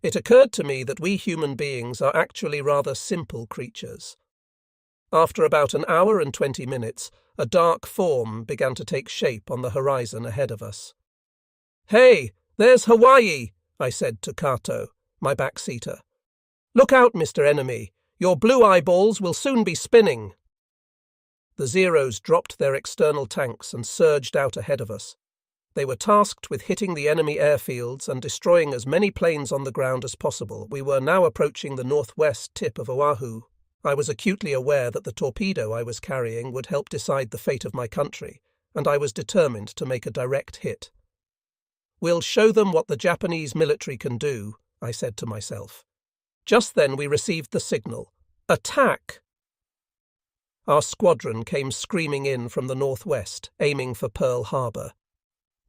It occurred to me that we human beings are actually rather simple creatures. After about an hour and 20 minutes, a dark form began to take shape on the horizon ahead of us. "Hey, there's Hawaii," I said to Kato, my backseater. "Look out, Mr. Enemy. Your blue eyeballs will soon be spinning." The Zeros dropped their external tanks and surged out ahead of us. They were tasked with hitting the enemy airfields and destroying as many planes on the ground as possible. We were now approaching the northwest tip of Oahu. I was acutely aware that the torpedo I was carrying would help decide the fate of my country, and I was determined to make a direct hit. "We'll show them what the Japanese military can do," I said to myself. Just then we received the signal, "Attack!" Our squadron came screaming in from the northwest, aiming for Pearl Harbor.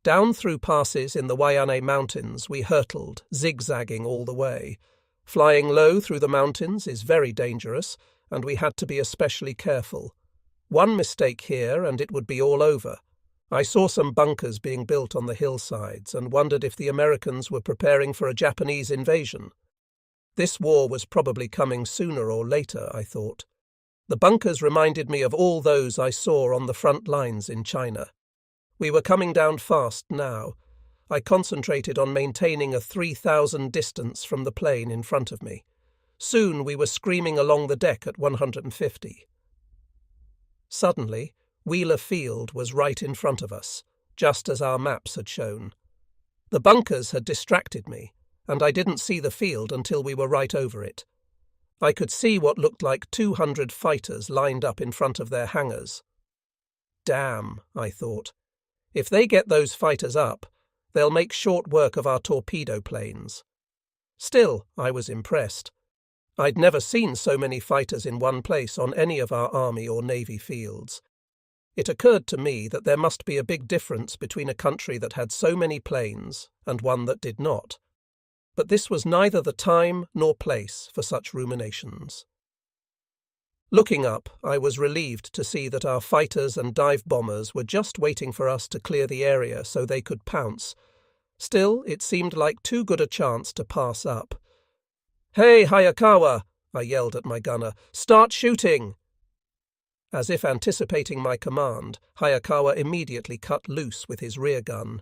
Down through passes in the Waianae Mountains we hurtled, zigzagging all the way. Flying low through the mountains is very dangerous, and we had to be especially careful. One mistake here and it would be all over. I saw some bunkers being built on the hillsides and wondered if the Americans were preparing for a Japanese invasion. This war was probably coming sooner or later, I thought. The bunkers reminded me of all those I saw on the front lines in China. We were coming down fast now. I concentrated on maintaining a 3,000 distance from the plane in front of me. Soon we were screaming along the deck at 150. Suddenly, Wheeler Field was right in front of us, just as our maps had shown. The bunkers had distracted me, and I didn't see the field until we were right over it. I could see what looked like 200 fighters lined up in front of their hangars. Damn, I thought. If they get those fighters up, they'll make short work of our torpedo planes. Still, I was impressed. I'd never seen so many fighters in one place on any of our Army or Navy fields. It occurred to me that there must be a big difference between a country that had so many planes and one that did not. But this was neither the time nor place for such ruminations. Looking up, I was relieved to see that our fighters and dive bombers were just waiting for us to clear the area so they could pounce. Still, it seemed like too good a chance to pass up. "Hey, Hayakawa!" I yelled at my gunner. "Start shooting!" As if anticipating my command, Hayakawa immediately cut loose with his rear gun.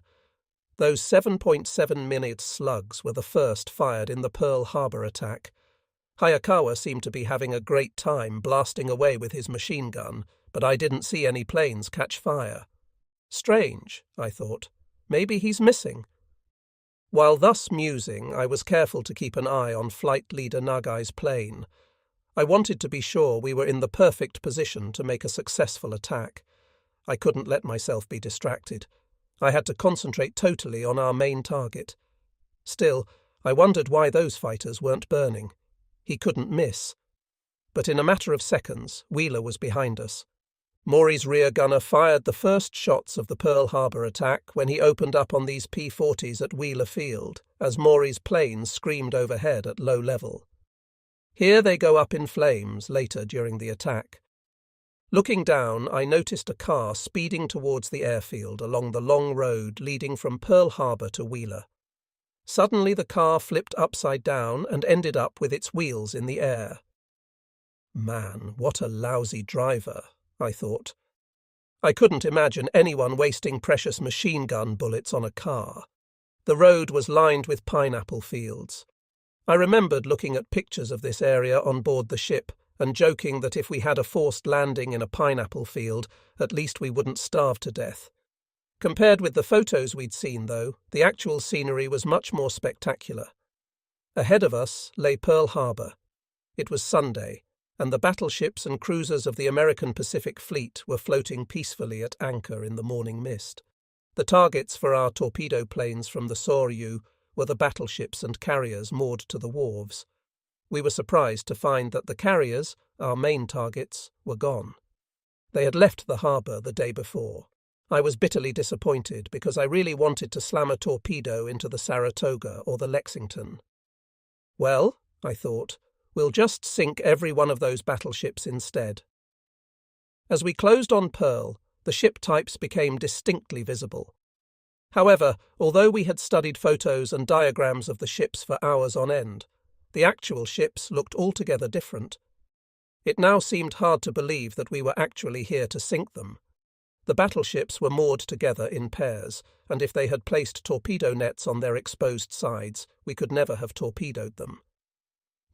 Those 7.7-minute slugs were the first fired in the Pearl Harbor attack. Hayakawa seemed to be having a great time blasting away with his machine gun, but I didn't see any planes catch fire. Strange, I thought. Maybe he's missing. While thus musing, I was careful to keep an eye on Flight Leader Nagai's plane. I wanted to be sure we were in the perfect position to make a successful attack. I couldn't let myself be distracted. I had to concentrate totally on our main target. Still, I wondered why those fighters weren't burning. He couldn't miss. But in a matter of seconds, Wheeler was behind us. Maury's rear gunner fired the first shots of the Pearl Harbor attack when he opened up on these P-40s at Wheeler Field, as Maury's plane screamed overhead at low level. Here they go up in flames later during the attack. Looking down, I noticed a car speeding towards the airfield along the long road leading from Pearl Harbor to Wheeler. Suddenly the car flipped upside down and ended up with its wheels in the air. Man, what a lousy driver, I thought. I couldn't imagine anyone wasting precious machine gun bullets on a car. The road was lined with pineapple fields. I remembered looking at pictures of this area on board the ship and joking that if we had a forced landing in a pineapple field, at least we wouldn't starve to death. Compared with the photos we'd seen, though, the actual scenery was much more spectacular. Ahead of us lay Pearl Harbor. It was Sunday, and the battleships and cruisers of the American Pacific Fleet were floating peacefully at anchor in the morning mist. The targets for our torpedo planes from the Soryu were the battleships and carriers moored to the wharves. We were surprised to find that the carriers, our main targets, were gone. They had left the harbour the day before. I was bitterly disappointed because I really wanted to slam a torpedo into the Saratoga or the Lexington. Well, I thought, we'll just sink every one of those battleships instead. As we closed on Pearl, the ship types became distinctly visible. However, although we had studied photos and diagrams of the ships for hours on end, the actual ships looked altogether different. It now seemed hard to believe that we were actually here to sink them. The battleships were moored together in pairs, and if they had placed torpedo nets on their exposed sides, we could never have torpedoed them.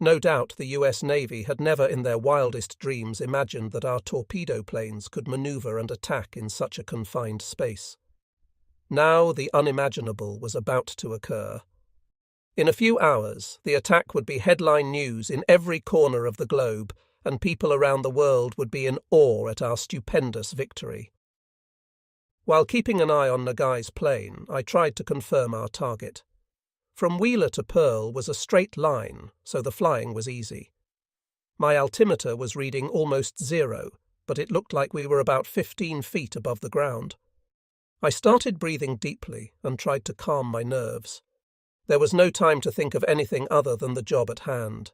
No doubt the US Navy had never in their wildest dreams imagined that our torpedo planes could maneuver and attack in such a confined space. Now the unimaginable was about to occur. In a few hours, the attack would be headline news in every corner of the globe, and people around the world would be in awe at our stupendous victory. While keeping an eye on Nagai's plane, I tried to confirm our target. From Wheeler to Pearl was a straight line, so the flying was easy. My altimeter was reading almost 0, but it looked like we were about 15 feet above the ground. I started breathing deeply and tried to calm my nerves. There was no time to think of anything other than the job at hand.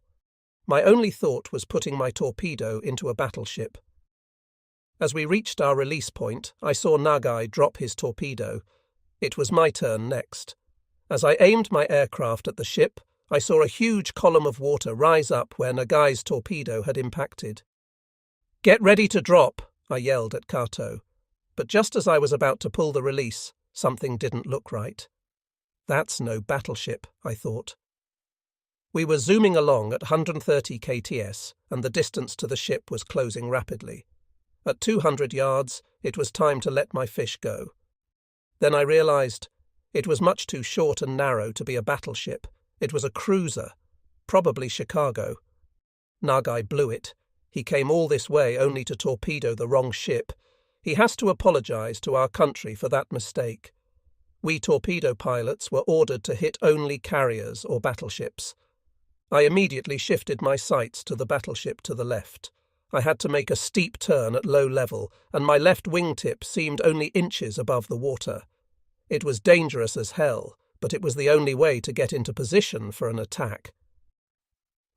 My only thought was putting my torpedo into a battleship. As we reached our release point, I saw Nagai drop his torpedo. It was my turn next. As I aimed my aircraft at the ship, I saw a huge column of water rise up where Nagai's torpedo had impacted. "Get ready to drop," I yelled at Kato. But just as I was about to pull the release, something didn't look right. That's no battleship, I thought. We were zooming along at 130 kts, and the distance to the ship was closing rapidly. At 200 yards, it was time to let my fish go. Then I realized it was much too short and narrow to be a battleship. It was a cruiser, probably Chicago. Nagai blew it. He came all this way only to torpedo the wrong ship. He has to apologize to our country for that mistake. We torpedo pilots were ordered to hit only carriers or battleships. I immediately shifted my sights to the battleship to the left. I had to make a steep turn at low level, and my left wingtip seemed only inches above the water. It was dangerous as hell, but it was the only way to get into position for an attack.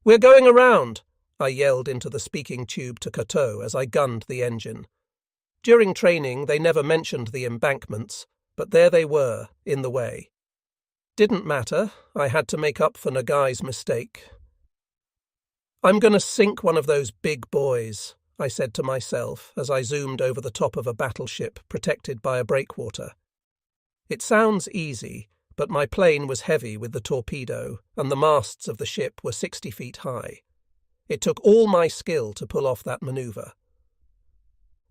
"We're going around," I yelled into the speaking tube to Kato as I gunned the engine. During training, they never mentioned the embankments, but there they were, in the way. Didn't matter, I had to make up for Nagai's mistake. "I'm going to sink one of those big boys," I said to myself as I zoomed over the top of a battleship protected by a breakwater. It sounds easy, but my plane was heavy with the torpedo, and the masts of the ship were 60 feet high. It took all my skill to pull off that maneuver.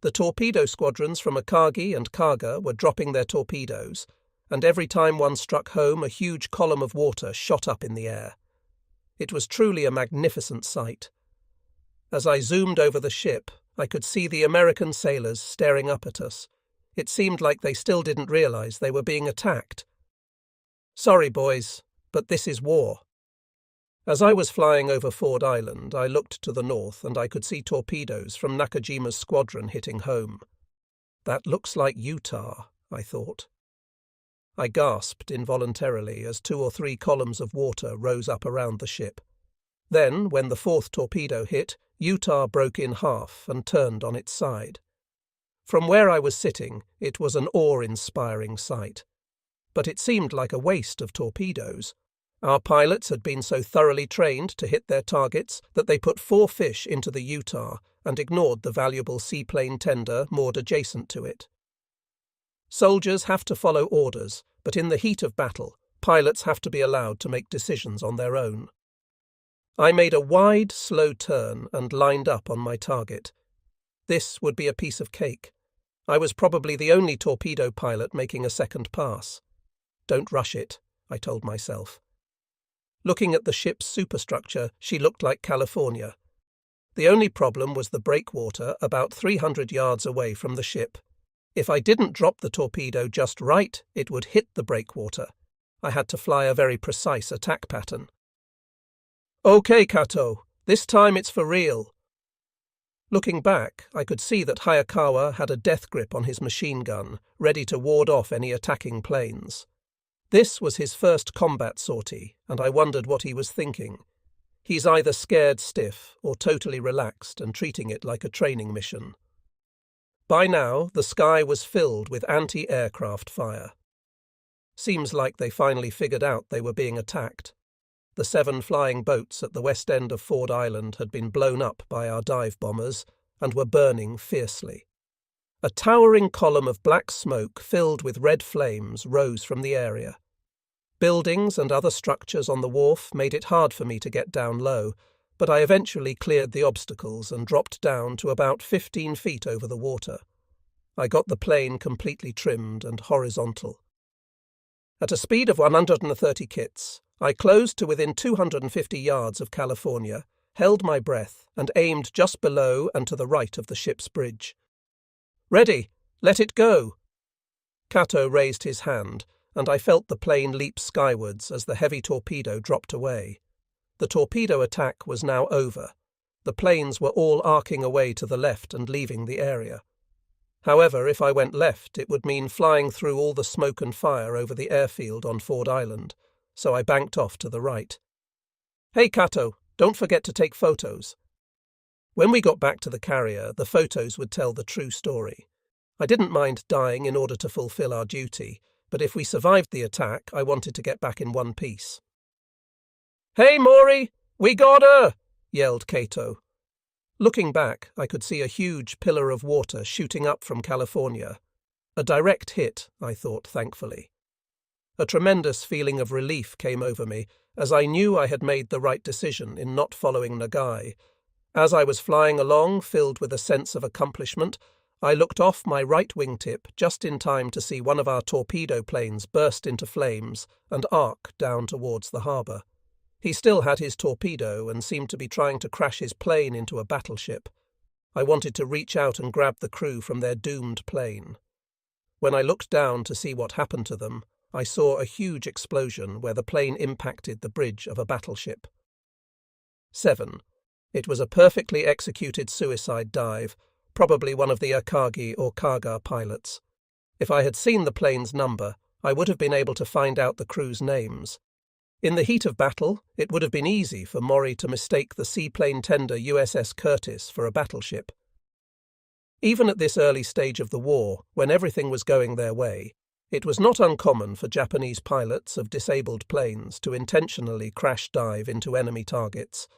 The torpedo squadrons from Akagi and Kaga were dropping their torpedoes, and every time one struck home, a huge column of water shot up in the air. It was truly a magnificent sight. As I zoomed over the ship, I could see the American sailors staring up at us. It seemed like they still didn't realize they were being attacked. "Sorry, boys, but this is war." As I was flying over Ford Island, I looked to the north and I could see torpedoes from Nakajima's squadron hitting home. That looks like Utah, I thought. I gasped involuntarily as 2 or 3 columns of water rose up around the ship. Then, when the 4th torpedo hit, Utah broke in half and turned on its side. From where I was sitting, it was an awe-inspiring sight. But it seemed like a waste of torpedoes. Our pilots had been so thoroughly trained to hit their targets that they put 4 fish into the Utah and ignored the valuable seaplane tender moored adjacent to it. Soldiers have to follow orders, but in the heat of battle, pilots have to be allowed to make decisions on their own. I made a wide, slow turn and lined up on my target. This would be a piece of cake. I was probably the only torpedo pilot making a second pass. "Don't rush it," I told myself. Looking at the ship's superstructure, she looked like California. The only problem was the breakwater about 300 yards away from the ship. If I didn't drop the torpedo just right, it would hit the breakwater. I had to fly a very precise attack pattern. "Okay, Kato, this time it's for real." Looking back, I could see that Hayakawa had a death grip on his machine gun, ready to ward off any attacking planes. This was his first combat sortie, and I wondered what he was thinking. He's either scared stiff or totally relaxed and treating it like a training mission. By now, the sky was filled with anti-aircraft fire. Seems like they finally figured out they were being attacked. The 7 flying boats at the west end of Ford Island had been blown up by our dive bombers and were burning fiercely. A towering column of black smoke filled with red flames rose from the area. Buildings and other structures on the wharf made it hard for me to get down low, but I eventually cleared the obstacles and dropped down to about 15 feet over the water. I got the plane completely trimmed and horizontal. At a speed of 130 kits, I closed to within 250 yards of California, held my breath, and aimed just below and to the right of the ship's bridge. "Ready! Let it go!" Cato raised his hand, and I felt the plane leap skywards as the heavy torpedo dropped away. The torpedo attack was now over. The planes were all arcing away to the left and leaving the area. However, if I went left, it would mean flying through all the smoke and fire over the airfield on Ford Island, so I banked off to the right. "Hey, Cato, don't forget to take photos." When we got back to the carrier, the photos would tell the true story. I didn't mind dying in order to fulfill our duty, but if we survived the attack, I wanted to get back in one piece. "Hey, Maury, we got her!" yelled Cato. Looking back, I could see a huge pillar of water shooting up from California. A direct hit, I thought, thankfully. A tremendous feeling of relief came over me, as I knew I had made the right decision in not following Nagai. As I was flying along, filled with a sense of accomplishment, I looked off my right wingtip just in time to see one of our torpedo planes burst into flames and arc down towards the harbour. He still had his torpedo and seemed to be trying to crash his plane into a battleship. I wanted to reach out and grab the crew from their doomed plane. When I looked down to see what happened to them, I saw a huge explosion where the plane impacted the bridge of a battleship. 7. It was a perfectly executed suicide dive, probably one of the Akagi or Kaga pilots. If I had seen the plane's number, I would have been able to find out the crew's names. In the heat of battle, it would have been easy for Maury to mistake the seaplane tender USS Curtis for a battleship. Even at this early stage of the war, when everything was going their way, it was not uncommon for Japanese pilots of disabled planes to intentionally crash dive into enemy targets.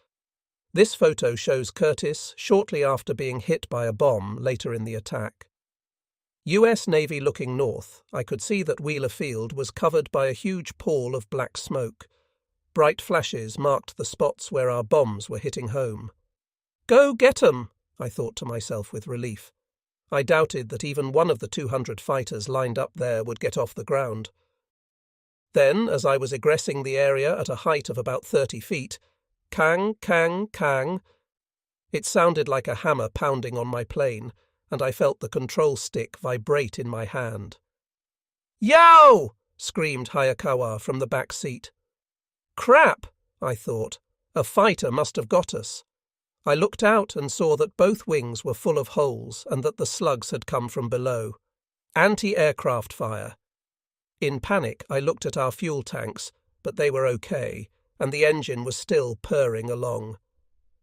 This photo shows Curtis shortly after being hit by a bomb later in the attack. US Navy looking north, I could see that Wheeler Field was covered by a huge pall of black smoke. Bright flashes marked the spots where our bombs were hitting home. "Go get 'em!" I thought to myself with relief. I doubted that even one of the 200 fighters lined up there would get off the ground. Then, as I was egressing the area at a height of about 30 feet, kang, kang, kang. It sounded like a hammer pounding on my plane, and I felt the control stick vibrate in my hand. "Yow!" screamed Hayakawa from the back seat. "Crap!" I thought. A fighter must have got us. I looked out and saw that both wings were full of holes and that the slugs had come from below. Anti-aircraft fire. In panic, I looked at our fuel tanks, but they were okay, and the engine was still purring along.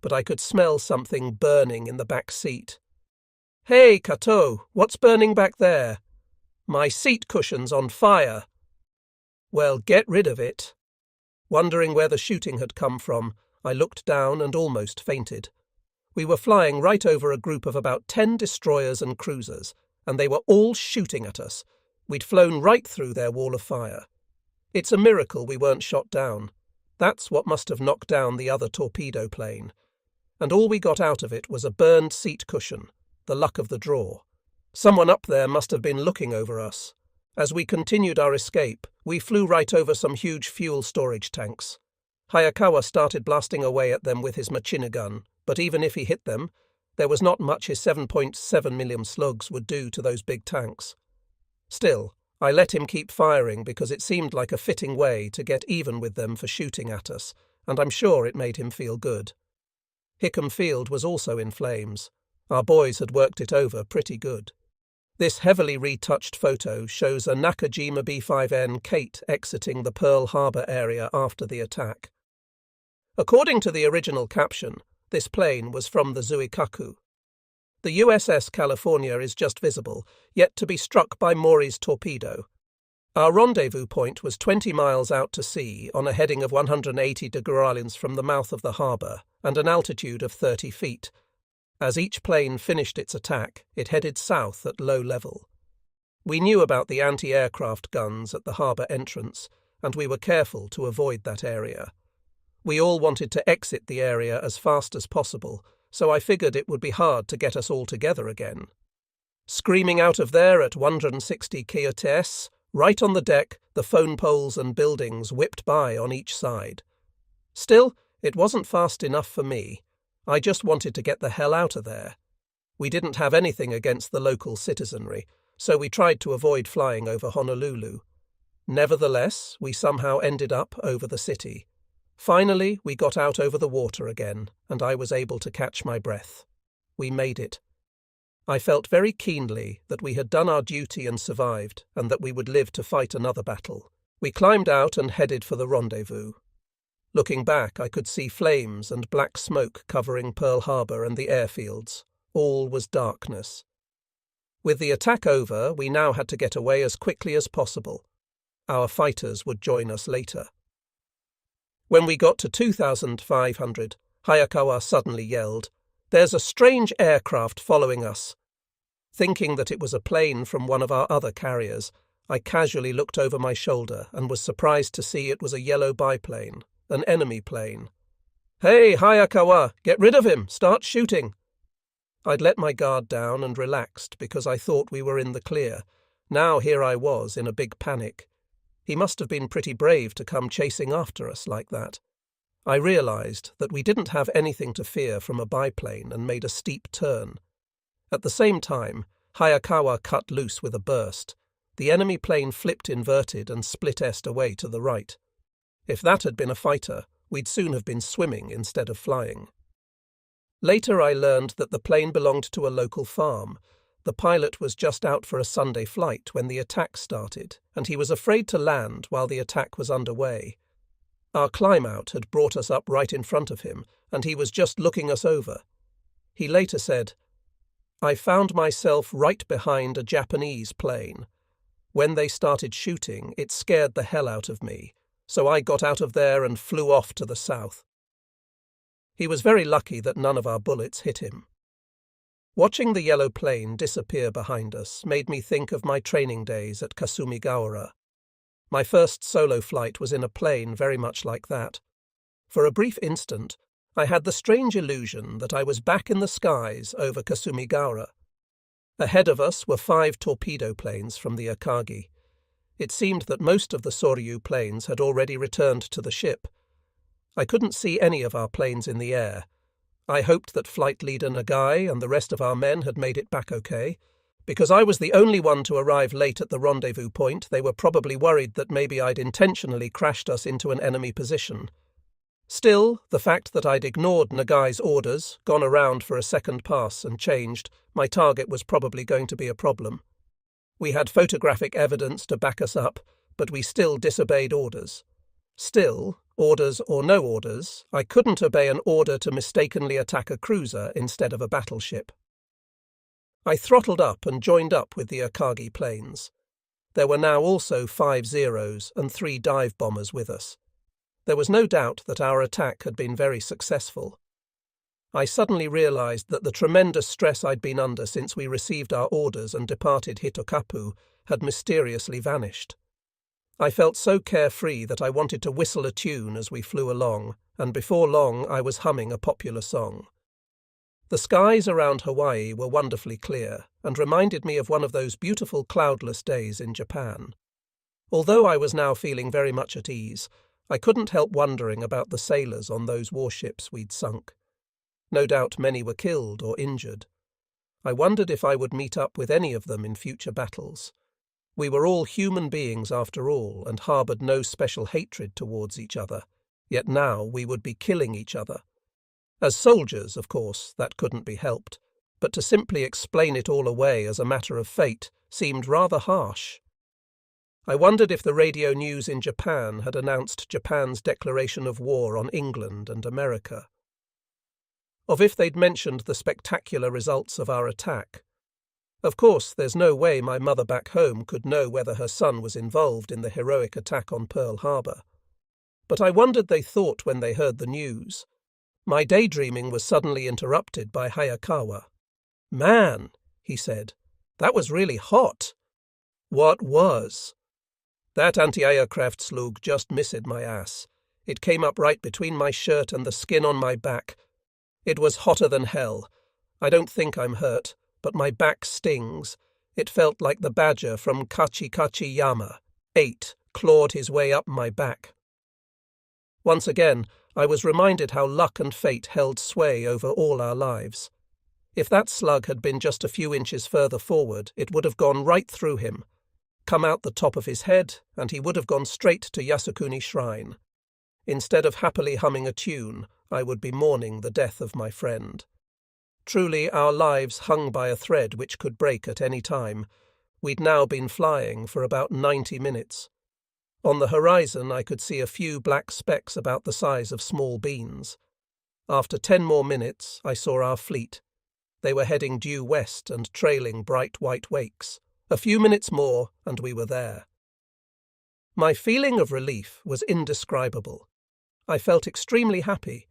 But I could smell something burning in the back seat. "Hey, Kato, what's burning back there?" "My seat cushion's on fire." "Well, get rid of it." Wondering where the shooting had come from, I looked down and almost fainted. We were flying right over a group of about 10 destroyers and cruisers, and they were all shooting at us. We'd flown right through their wall of fire. It's a miracle we weren't shot down. That's what must have knocked down the other torpedo plane. And all we got out of it was a burned seat cushion, the luck of the draw. Someone up there must have been looking over us. As we continued our escape, we flew right over some huge fuel storage tanks. Hayakawa started blasting away at them with his machine gun, but even if he hit them, there was not much his 7.7 mm slugs would do to those big tanks. Still, I let him keep firing because it seemed like a fitting way to get even with them for shooting at us, and I'm sure it made him feel good. Hickam Field was also in flames. Our boys had worked it over pretty good. This heavily retouched photo shows a Nakajima B-5N Kate exiting the Pearl Harbor area after the attack. According to the original caption, this plane was from the Zuikaku. The USS California is just visible, yet to be struck by Maury's torpedo. Our rendezvous point was 20 miles out to sea on a heading of 180 degrees from the mouth of the harbour and an altitude of 30 feet. As each plane finished its attack, it headed south at low level. We knew about the anti-aircraft guns at the harbour entrance, and we were careful to avoid that area. We all wanted to exit the area as fast as possible, so I figured it would be hard to get us all together again. Screaming out of there at 160 km, right on the deck, the phone poles and buildings whipped by on each side. Still, it wasn't fast enough for me. I just wanted to get the hell out of there. We didn't have anything against the local citizenry, so we tried to avoid flying over Honolulu. Nevertheless, we somehow ended up over the city. Finally, we got out over the water again, and I was able to catch my breath. We made it. I felt very keenly that we had done our duty and survived, and that we would live to fight another battle. We climbed out and headed for the rendezvous. Looking back, I could see flames and black smoke covering Pearl Harbor and the airfields. All was darkness. With the attack over, we now had to get away as quickly as possible. Our fighters would join us later. When we got to 2,500, Hayakawa suddenly yelled, "There's a strange aircraft following us." Thinking that it was a plane from one of our other carriers, I casually looked over my shoulder and was surprised to see it was a yellow biplane, an enemy plane. "Hey, Hayakawa, get rid of him, start shooting." I'd let my guard down and relaxed because I thought we were in the clear. Now here I was in a big panic. He must have been pretty brave to come chasing after us like that. I realized that we didn't have anything to fear from a biplane and made a steep turn. At the same time, Hayakawa cut loose with a burst. The enemy plane flipped inverted and split-est away to the right. If that had been a fighter, we'd soon have been swimming instead of flying. Later I learned that the plane belonged to a local farm. The pilot was just out for a Sunday flight when the attack started, and he was afraid to land while the attack was underway. Our climb-out had brought us up right in front of him, and he was just looking us over. He later said, "I found myself right behind a Japanese plane. When they started shooting, it scared the hell out of me, so I got out of there and flew off to the south." He was very lucky that none of our bullets hit him. Watching the yellow plane disappear behind us made me think of my training days at Kasumigawara. My first solo flight was in a plane very much like that. For a brief instant, I had the strange illusion that I was back in the skies over Kasumigawara. Ahead of us were 5 torpedo planes from the Akagi. It seemed that most of the Soryu planes had already returned to the ship. I couldn't see any of our planes in the air. I hoped that flight leader Nagai and the rest of our men had made it back okay. Because I was the only one to arrive late at the rendezvous point, they were probably worried that maybe I'd intentionally crashed us into an enemy position. Still, the fact that I'd ignored Nagai's orders, gone around for a second pass and changed, my target was probably going to be a problem. We had photographic evidence to back us up, but we still disobeyed orders. Still, orders or no orders, I couldn't obey an order to mistakenly attack a cruiser instead of a battleship. I throttled up and joined up with the Akagi planes. There were now also 5 Zeros and 3 dive bombers with us. There was no doubt that our attack had been very successful. I suddenly realized that the tremendous stress I'd been under since we received our orders and departed Hitokapu had mysteriously vanished. I felt so carefree that I wanted to whistle a tune as we flew along, and before long I was humming a popular song. The skies around Hawaii were wonderfully clear and reminded me of one of those beautiful cloudless days in Japan. Although I was now feeling very much at ease, I couldn't help wondering about the sailors on those warships we'd sunk. No doubt many were killed or injured. I wondered if I would meet up with any of them in future battles. We were all human beings after all and harboured no special hatred towards each other, yet now we would be killing each other. As soldiers, of course, that couldn't be helped, but to simply explain it all away as a matter of fate seemed rather harsh. I wondered if the radio news in Japan had announced Japan's declaration of war on England and America. Of if they'd mentioned the spectacular results of our attack. Of course, there's no way my mother back home could know whether her son was involved in the heroic attack on Pearl Harbor. But I wondered they thought when they heard the news. My daydreaming was suddenly interrupted by Hayakawa. "Man," he said, "that was really hot." "What was?" "That anti-aircraft slug just missed my ass. It came up right between my shirt and the skin on my back. It was hotter than hell. I don't think I'm hurt, but my back stings. It felt like the badger from Kachi Yama, 8, clawed his way up my back." Once again, I was reminded how luck and fate held sway over all our lives. If that slug had been just a few inches further forward, it would have gone right through him, come out the top of his head, and he would have gone straight to Yasukuni Shrine. Instead of happily humming a tune, I would be mourning the death of my friend. Truly, our lives hung by a thread which could break at any time. We'd now been flying for about 90 minutes. On the horizon, I could see a few black specks about the size of small beans. After 10 more minutes, I saw our fleet. They were heading due west and trailing bright white wakes. A few minutes more, and we were there. My feeling of relief was indescribable. I felt extremely happy.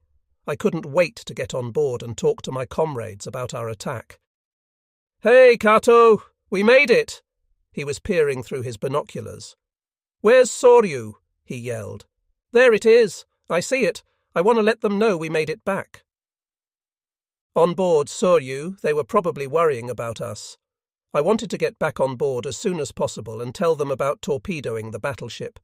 I couldn't wait to get on board and talk to my comrades about our attack. "Hey, Kato! We made it!" He was peering through his binoculars. "Where's Soryu?" he yelled. "There it is. I see it. I want to let them know we made it back." On board Soryu, they were probably worrying about us. I wanted to get back on board as soon as possible and tell them about torpedoing the battleship.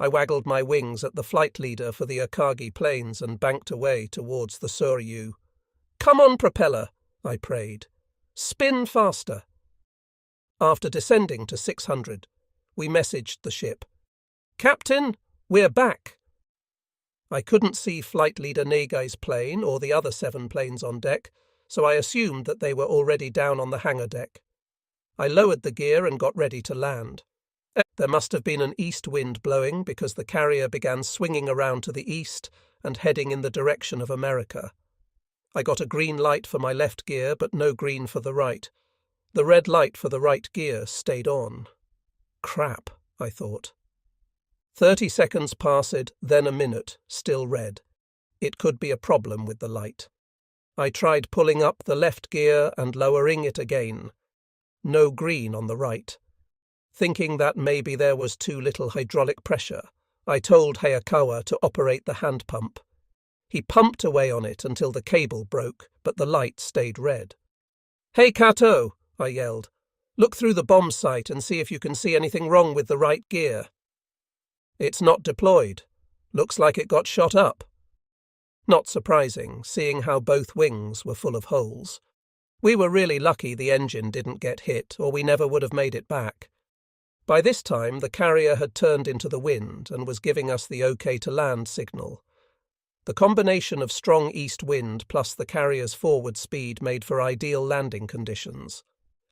I waggled my wings at the flight leader for the Akagi planes and banked away towards the Soryu. "Come on, propeller," I prayed. "Spin faster." After descending to 600, we messaged the ship. "Captain, we're back." I couldn't see Flight Leader Negai's plane or the other 7 planes on deck, so I assumed that they were already down on the hangar deck. I lowered the gear and got ready to land. There must have been an east wind blowing because the carrier began swinging around to the east and heading in the direction of America. I got a green light for my left gear, but no green for the right. The red light for the right gear stayed on. Crap, I thought. 30 seconds passed, then a minute, still red. It could be a problem with the light. I tried pulling up the left gear and lowering it again. No green on the right. Thinking that maybe there was too little hydraulic pressure, I told Hayakawa to operate the hand pump. He pumped away on it until the cable broke, but the light stayed red. "Hey, Kato," I yelled. "Look through the bomb sight and see if you can see anything wrong with the right gear." "It's not deployed. Looks like it got shot up." Not surprising, seeing how both wings were full of holes. We were really lucky the engine didn't get hit, or we never would have made it back. By this time, the carrier had turned into the wind and was giving us the OK to land signal. The combination of strong east wind plus the carrier's forward speed made for ideal landing conditions.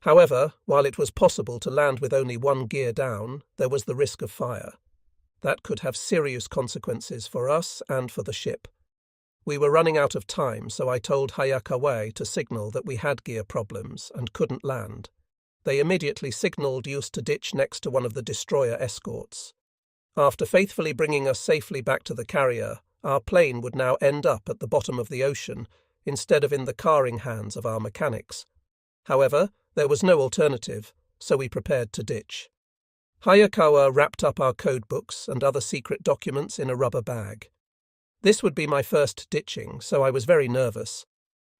However, while it was possible to land with only 1 gear down, there was the risk of fire. That could have serious consequences for us and for the ship. We were running out of time, so I told Hayakawa to signal that we had gear problems and couldn't land. They immediately signalled us to ditch next to one of the destroyer escorts. After faithfully bringing us safely back to the carrier, our plane would now end up at the bottom of the ocean instead of in the carring hands of our mechanics. However, there was no alternative, so we prepared to ditch. Hayakawa wrapped up our code books and other secret documents in a rubber bag. This would be my first ditching, so I was very nervous.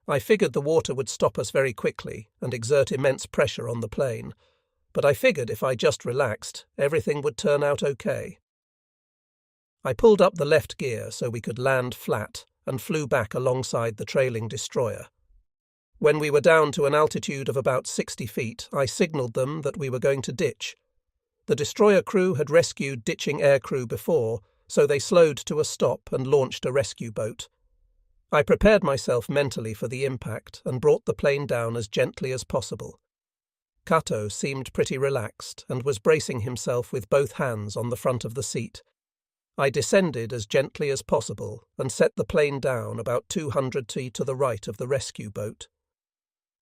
I figured the water would stop us very quickly and exert immense pressure on the plane, but I figured if I just relaxed, everything would turn out okay. I pulled up the left gear so we could land flat and flew back alongside the trailing destroyer. When we were down to an altitude of about 60 feet, I signalled them that we were going to ditch. The destroyer crew had rescued ditching aircrew before, so they slowed to a stop and launched a rescue boat. I prepared myself mentally for the impact and brought the plane down as gently as possible. Kato seemed pretty relaxed and was bracing himself with both hands on the front of the seat. I descended as gently as possible and set the plane down about 200 feet to the right of the rescue boat.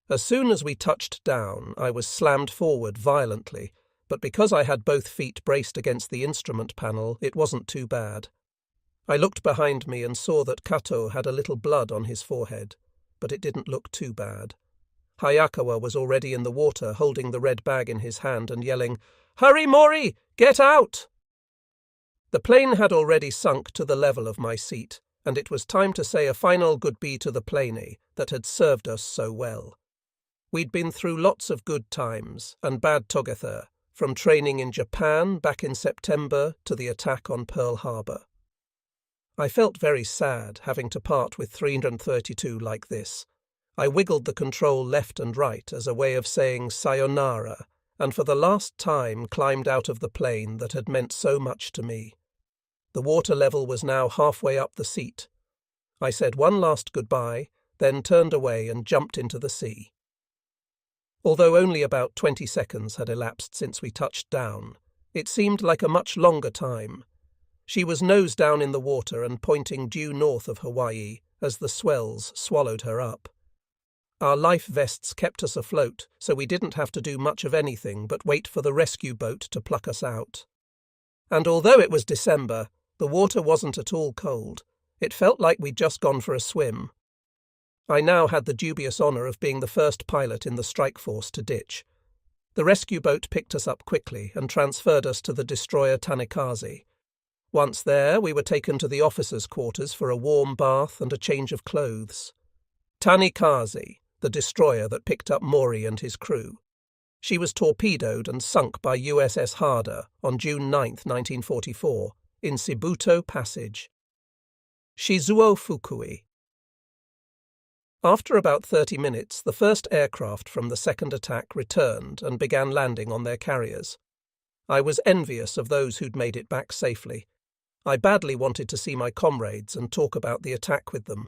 As soon as we touched down, I was slammed forward violently, but because I had both feet braced against the instrument panel, it wasn't too bad. I looked behind me and saw that Kato had a little blood on his forehead, but it didn't look too bad. Hayakawa was already in the water, holding the red bag in his hand and yelling, "Hurry, Mori! Get out!" The plane had already sunk to the level of my seat, and it was time to say a final goodbye to the plane that had served us so well. We'd been through lots of good times and bad together, from training in Japan back in September to the attack on Pearl Harbor. I felt very sad having to part with 332 like this. I wiggled the control left and right as a way of saying sayonara, and for the last time climbed out of the plane that had meant so much to me. The water level was now halfway up the seat. I said one last goodbye, then turned away and jumped into the sea. Although only about 20 seconds had elapsed since we touched down, it seemed like a much longer time. She was nose down in the water and pointing due north of Hawaii as the swells swallowed her up. Our life vests kept us afloat, so we didn't have to do much of anything but wait for the rescue boat to pluck us out. And although it was December, the water wasn't at all cold. It felt like we'd just gone for a swim. I now had the dubious honour of being the first pilot in the strike force to ditch. The rescue boat picked us up quickly and transferred us to the destroyer Tanikaze. Once there, we were taken to the officers' quarters for a warm bath and a change of clothes. Tanikaze, the destroyer that picked up Mori and his crew. She was torpedoed and sunk by USS Harder on June 9, 1944, in Sibuto Passage. Shizuo Fukui. After about 30 minutes, the first aircraft from the second attack returned and began landing on their carriers. I was envious of those who'd made it back safely. I badly wanted to see my comrades and talk about the attack with them.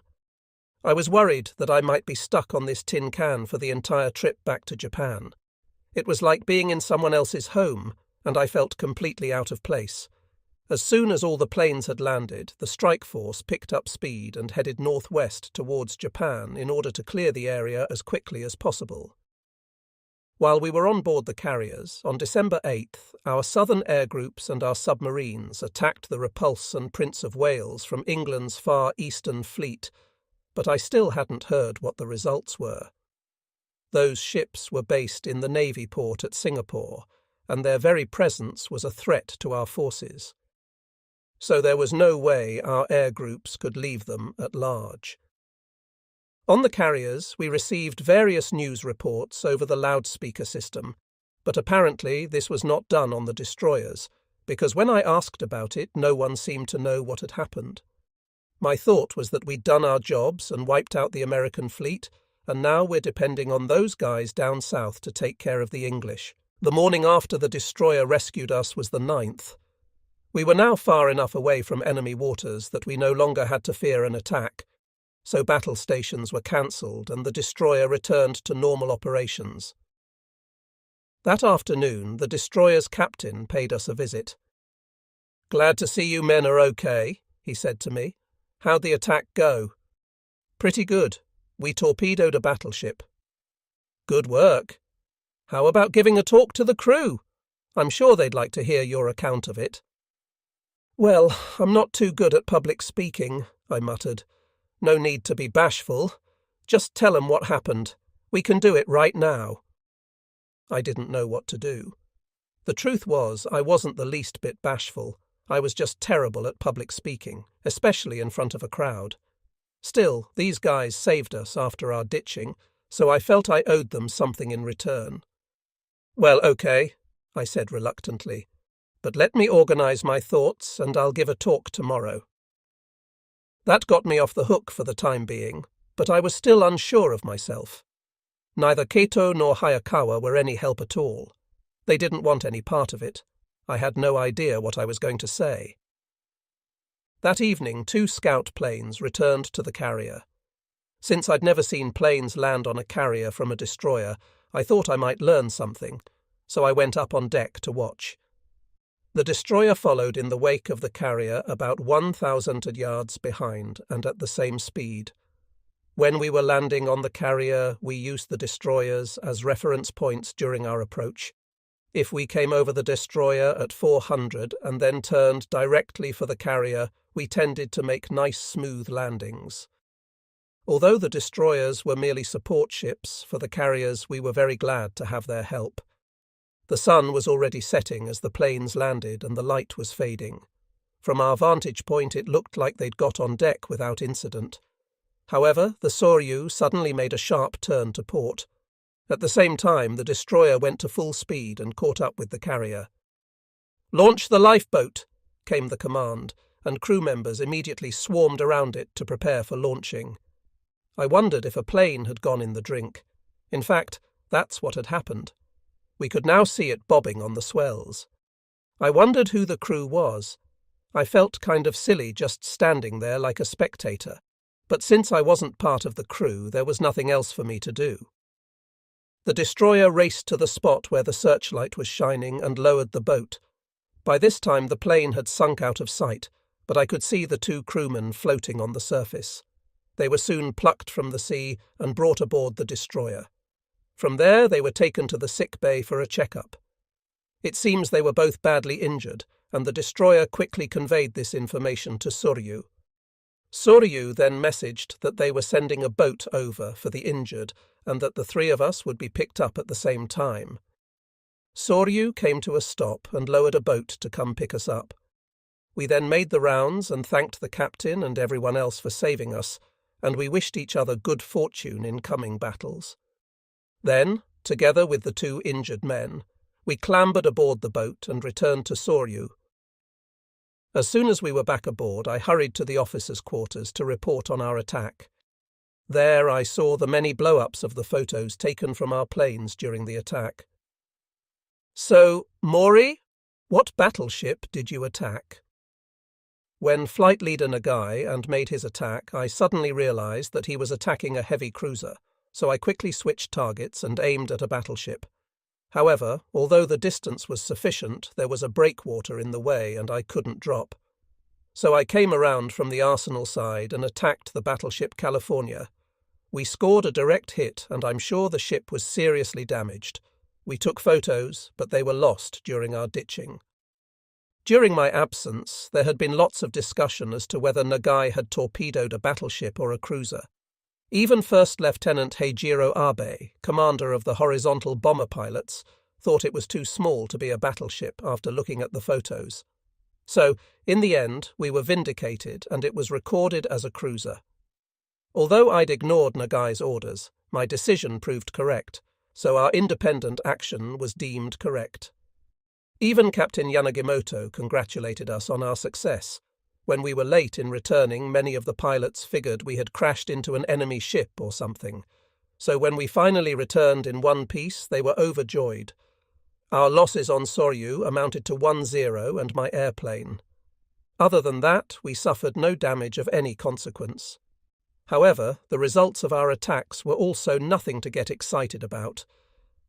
I was worried that I might be stuck on this tin can for the entire trip back to Japan. It was like being in someone else's home, and I felt completely out of place. As soon as all the planes had landed, the strike force picked up speed and headed northwest towards Japan in order to clear the area as quickly as possible. While we were on board the carriers, on December 8th, our southern air groups and our submarines attacked the Repulse and Prince of Wales from England's Far Eastern Fleet, but I still hadn't heard what the results were. Those ships were based in the Navy port at Singapore, and their very presence was a threat to our forces. So there was no way our air groups could leave them at large. On the carriers, we received various news reports over the loudspeaker system, but apparently this was not done on the destroyers, because when I asked about it, no one seemed to know what had happened. My thought was that we'd done our jobs and wiped out the American fleet, and now we're depending on those guys down south to take care of the English. The morning after the destroyer rescued us was the 9th. We were now far enough away from enemy waters that we no longer had to fear an attack, so battle stations were cancelled and the destroyer returned to normal operations. That afternoon, the destroyer's captain paid us a visit. "Glad to see you men are okay," he said to me. "How'd the attack go?" "Pretty good. We torpedoed a battleship." "Good work. How about giving a talk to the crew? I'm sure they'd like to hear your account of it." "Well, I'm not too good at public speaking," I muttered. "No need to be bashful. Just tell 'em what happened. We can do it right now." I didn't know what to do. The truth was, I wasn't the least bit bashful. I was just terrible at public speaking, especially in front of a crowd. Still, these guys saved us after our ditching, so I felt I owed them something in return. "Well, okay," I said reluctantly, "but let me organise my thoughts and I'll give a talk tomorrow." That got me off the hook for the time being, but I was still unsure of myself. Neither Kato nor Hayakawa were any help at all. They didn't want any part of it. I had no idea what I was going to say. That evening, 2 scout planes returned to the carrier. Since I'd never seen planes land on a carrier from a destroyer, I thought I might learn something, so I went up on deck to watch. The destroyer followed in the wake of the carrier about 1,000 yards behind and at the same speed. When we were landing on the carrier, we used the destroyers as reference points during our approach. If we came over the destroyer at 400 and then turned directly for the carrier, we tended to make nice smooth landings. Although the destroyers were merely support ships, for the carriers we were very glad to have their help. The sun was already setting as the planes landed and the light was fading. From our vantage point it looked like they'd got on deck without incident. However, the Soryu suddenly made a sharp turn to port. At the same time, the destroyer went to full speed and caught up with the carrier. "Launch the lifeboat," came the command, and crew members immediately swarmed around it to prepare for launching. I wondered if a plane had gone in the drink. In fact, that's what had happened. We could now see it bobbing on the swells. I wondered who the crew was. I felt kind of silly just standing there like a spectator, but since I wasn't part of the crew, there was nothing else for me to do. The destroyer raced to the spot where the searchlight was shining and lowered the boat. By this time the plane had sunk out of sight, but I could see the two crewmen floating on the surface. They were soon plucked from the sea and brought aboard the destroyer. From there they were taken to the sick bay for a checkup. It seems they were both badly injured, and the destroyer quickly conveyed this information to Soryu. Soryu then messaged that they were sending a boat over for the injured and that the three of us would be picked up at the same time. Soryu came to a stop and lowered a boat to come pick us up. We then made the rounds and thanked the captain and everyone else for saving us, and we wished each other good fortune in coming battles. Then, together with the two injured men, we clambered aboard the boat and returned to Soryu. As soon as we were back aboard, I hurried to the officers' quarters to report on our attack. There I saw the many blow-ups of the photos taken from our planes during the attack. "So, Mori, what battleship did you attack?" When Flight Leader Nagai made his attack, I suddenly realized that he was attacking a heavy cruiser, so I quickly switched targets and aimed at a battleship. However, although the distance was sufficient, there was a breakwater in the way and I couldn't drop. So I came around from the arsenal side and attacked the battleship California. We scored a direct hit and I'm sure the ship was seriously damaged. We took photos, but they were lost during our ditching. During my absence, there had been lots of discussion as to whether Nagai had torpedoed a battleship or a cruiser. Even First Lieutenant Heijiro Abe, commander of the horizontal bomber pilots, thought it was too small to be a battleship after looking at the photos. So, in the end, we were vindicated and it was recorded as a cruiser. Although I'd ignored Nagai's orders, my decision proved correct, so our independent action was deemed correct. Even Captain Yanagimoto congratulated us on our success. When we were late in returning, many of the pilots figured we had crashed into an enemy ship or something. So when we finally returned in one piece, they were overjoyed. Our losses on Soryu amounted to 1-0 and my airplane. Other than that, we suffered no damage of any consequence. However, the results of our attacks were also nothing to get excited about.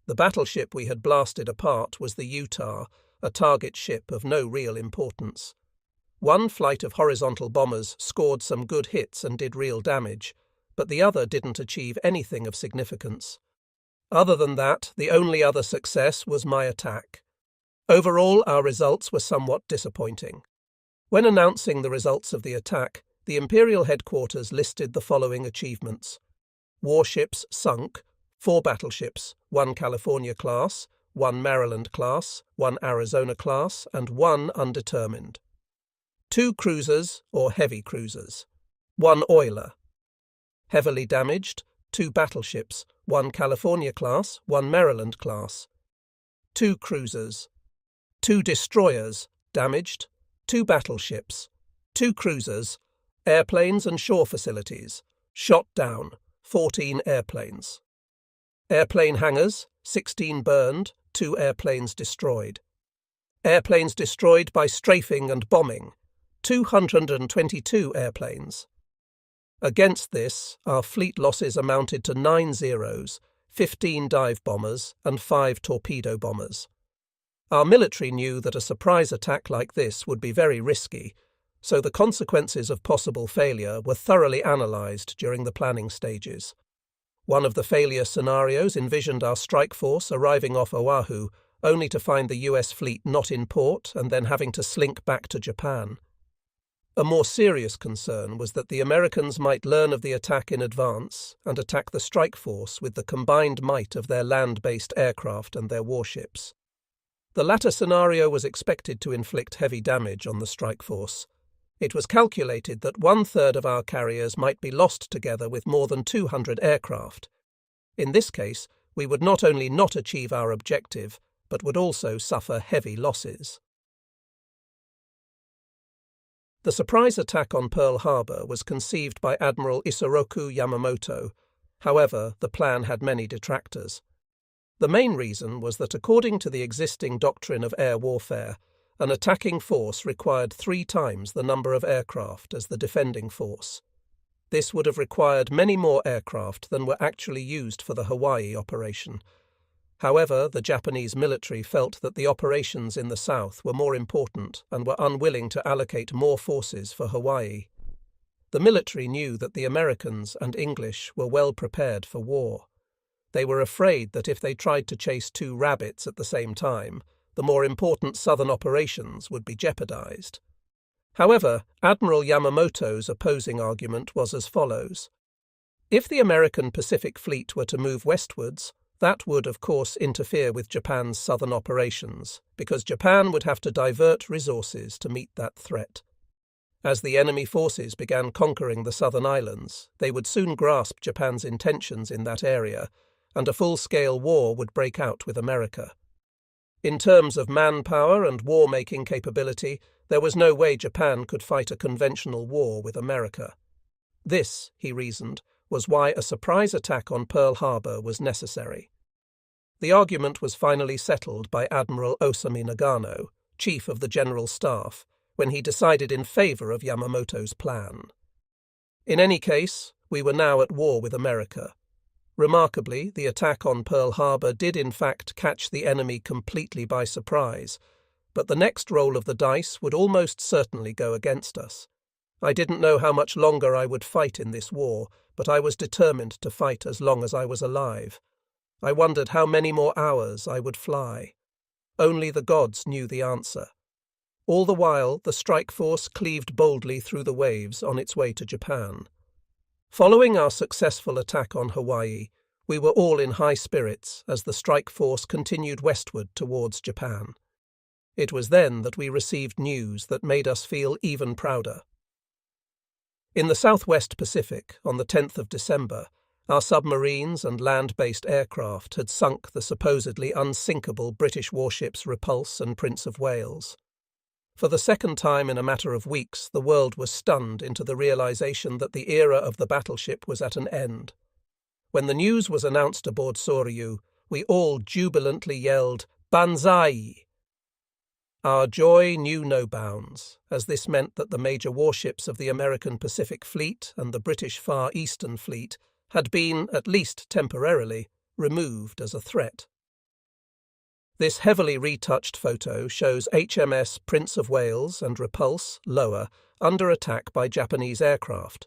The battleship we had blasted apart was the Utah, a target ship of no real importance. One flight of horizontal bombers scored some good hits and did real damage, but the other didn't achieve anything of significance. Other than that, the only other success was my attack. Overall, our results were somewhat disappointing. When announcing the results of the attack, the Imperial headquarters listed the following achievements. Warships sunk, 4 battleships, 1 California class, 1 Maryland class, 1 Arizona class, and 1 undetermined. 2 cruisers or heavy cruisers, 1 oiler. Heavily damaged, 2 battleships, 1 California class, 1 Maryland class. 2 cruisers. 2 destroyers, damaged, 2 battleships, 2 cruisers, airplanes and shore facilities, shot down, 14 airplanes. Airplane hangars, 16 burned, 2 airplanes destroyed. Airplanes destroyed by strafing and bombing, 222 airplanes. Against this, our fleet losses amounted to 9 zeros, 15 dive bombers and 5 torpedo bombers. Our military knew that a surprise attack like this would be very risky, so the consequences of possible failure were thoroughly analysed during the planning stages. One of the failure scenarios envisioned our strike force arriving off Oahu, only to find the US fleet not in port and then having to slink back to Japan. A more serious concern was that the Americans might learn of the attack in advance and attack the strike force with the combined might of their land-based aircraft and their warships. The latter scenario was expected to inflict heavy damage on the strike force. It was calculated that 1/3 of our carriers might be lost together with more than 200 aircraft. In this case, we would not only not achieve our objective, but would also suffer heavy losses. The surprise attack on Pearl Harbor was conceived by Admiral Isoroku Yamamoto. However, the plan had many detractors. The main reason was that according to the existing doctrine of air warfare, an attacking force required 3 times the number of aircraft as the defending force. This would have required many more aircraft than were actually used for the Hawaii operation. However, the Japanese military felt that the operations in the south were more important and were unwilling to allocate more forces for Hawaii. The military knew that the Americans and English were well prepared for war. They were afraid that if they tried to chase 2 rabbits at the same time, the more important southern operations would be jeopardized. However, Admiral Yamamoto's opposing argument was as follows. If the American Pacific Fleet were to move westwards, that would, of course, interfere with Japan's southern operations, because Japan would have to divert resources to meet that threat. As the enemy forces began conquering the southern islands, they would soon grasp Japan's intentions in that area, and a full-scale war would break out with America. In terms of manpower and war-making capability, there was no way Japan could fight a conventional war with America. This, he reasoned, was why a surprise attack on Pearl Harbor was necessary. The argument was finally settled by Admiral Osami Nagano, chief of the General Staff, when he decided in favor of Yamamoto's plan. In any case, we were now at war with America. Remarkably, the attack on Pearl Harbor did in fact catch the enemy completely by surprise, but the next roll of the dice would almost certainly go against us. I didn't know how much longer I would fight in this war, but I was determined to fight as long as I was alive. I wondered how many more hours I would fly. Only the gods knew the answer. All the while, the strike force cleaved boldly through the waves on its way to Japan. Following our successful attack on Hawaii, we were all in high spirits as the strike force continued westward towards Japan. It was then that we received news that made us feel even prouder. In the southwest Pacific, on the 10th of December, our submarines and land-based aircraft had sunk the supposedly unsinkable British warships Repulse and Prince of Wales. For the second time in a matter of weeks, the world was stunned into the realization that the era of the battleship was at an end. When the news was announced aboard Soryu, we all jubilantly yelled, "Banzai!" Our joy knew no bounds, as this meant that the major warships of the American Pacific Fleet and the British Far Eastern Fleet had been, at least temporarily, removed as a threat. This heavily retouched photo shows HMS Prince of Wales and Repulse, lower, under attack by Japanese aircraft.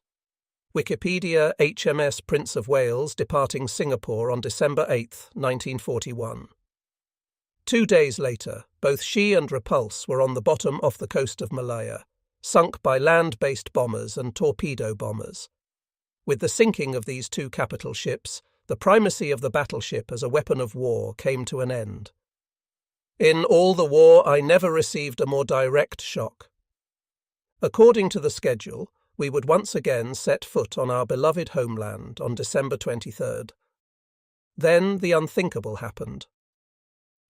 Wikipedia HMS Prince of Wales departing Singapore on December 8, 1941. 2 days later, both she and Repulse were on the bottom off the coast of Malaya, sunk by land-based bombers and torpedo bombers. With the sinking of these 2 capital ships, the primacy of the battleship as a weapon of war came to an end. In all the war, I never received a more direct shock. According to the schedule, we would once again set foot on our beloved homeland on December 23rd. Then the unthinkable happened.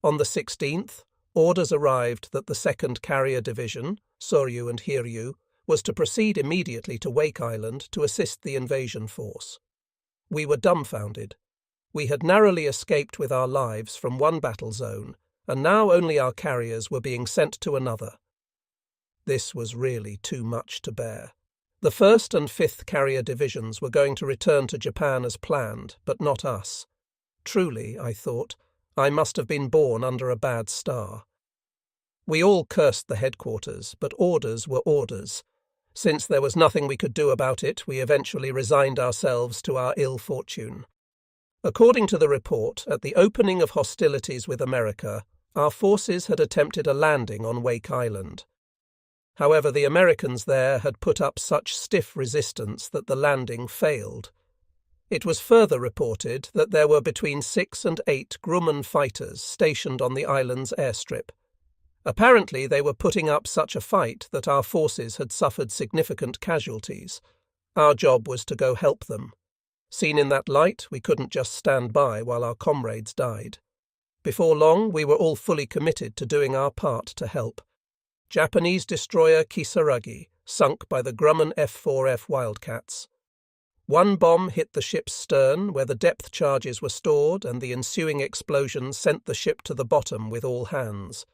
On the 16th, orders arrived that the 2nd Carrier Division, Soryu and Hiryu, was to proceed immediately to Wake Island to assist the invasion force. We were dumbfounded. We had narrowly escaped with our lives from one battle zone, and now only our carriers were being sent to another. This was really too much to bear. The 1st and 5th Carrier Divisions were going to return to Japan as planned, but not us. Truly, I thought, I must have been born under a bad star. We all cursed the headquarters, but orders were orders, Since there was nothing we could do about it, we eventually resigned ourselves to our ill fortune. According to the report, at the opening of hostilities with America, our forces had attempted a landing on Wake Island. However, the Americans there had put up such stiff resistance that the landing failed. It was further reported that there were between 6 and 8 Grumman fighters stationed on the island's airstrip. Apparently, they were putting up such a fight that our forces had suffered significant casualties. Our job was to go help them. Seen in that light, we couldn't just stand by while our comrades died. Before long, we were all fully committed to doing our part to help. Japanese destroyer Kisaragi, sunk by the Grumman F-4F Wildcats. One bomb hit the ship's stern, where the depth charges were stored, and the ensuing explosion sent the ship to the bottom with all hands.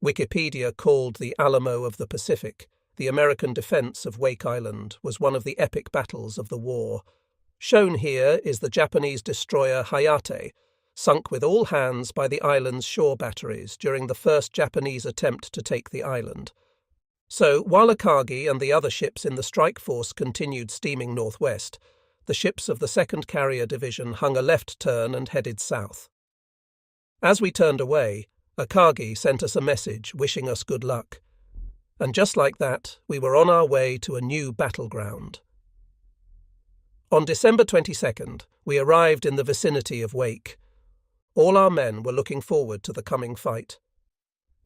Wikipedia called the Alamo of the Pacific. The American defense of Wake Island was one of the epic battles of the war. Shown here is the Japanese destroyer Hayate, sunk with all hands by the island's shore batteries during the first Japanese attempt to take the island. So, while Akagi and the other ships in the strike force continued steaming northwest, the ships of the 2nd Carrier Division hung a left turn and headed south. As we turned away, Akagi sent us a message wishing us good luck. And just like that, we were on our way to a new battleground. On December 22nd, we arrived in the vicinity of Wake. All our men were looking forward to the coming fight.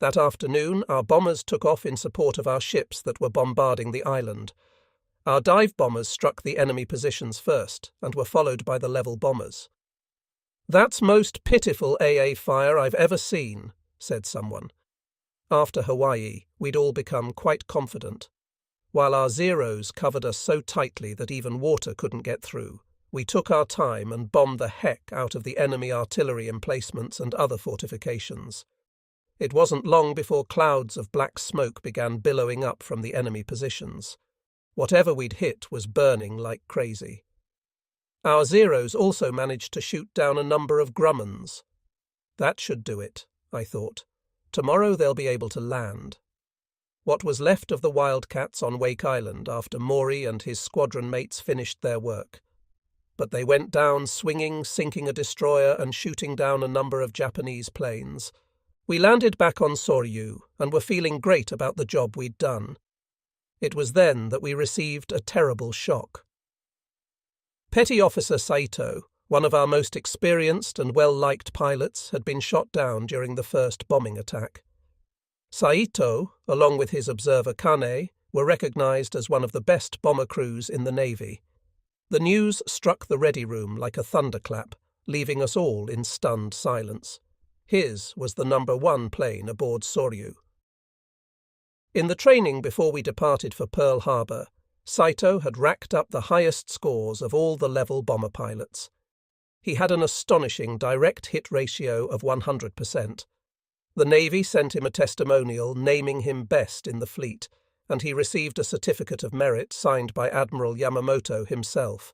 That afternoon, our bombers took off in support of our ships that were bombarding the island. Our dive bombers struck the enemy positions first and were followed by the level bombers. "That's most pitiful AA fire I've ever seen," said someone. After Hawaii, we'd all become quite confident. While our Zeros covered us so tightly that even water couldn't get through, we took our time and bombed the heck out of the enemy artillery emplacements and other fortifications. It wasn't long before clouds of black smoke began billowing up from the enemy positions. Whatever we'd hit was burning like crazy. Our Zeros also managed to shoot down a number of Grummans. That should do it, I thought. Tomorrow they'll be able to land. What was left of the Wildcats on Wake Island after Maury and his squadron mates finished their work. But they went down swinging, sinking a destroyer and shooting down a number of Japanese planes. We landed back on Soryu and were feeling great about the job we'd done. It was then that we received a terrible shock. Petty Officer Saito, one of our most experienced and well-liked pilots, had been shot down during the first bombing attack. Saito, along with his observer Kane, were recognized as one of the best bomber crews in the Navy. The news struck the ready room like a thunderclap, leaving us all in stunned silence. His was the number 1 plane aboard Soryu. In the training before we departed for Pearl Harbor, Saito had racked up the highest scores of all the level bomber pilots. He had an astonishing direct hit ratio of 100%. The Navy sent him a testimonial naming him best in the fleet, and he received a certificate of merit signed by Admiral Yamamoto himself.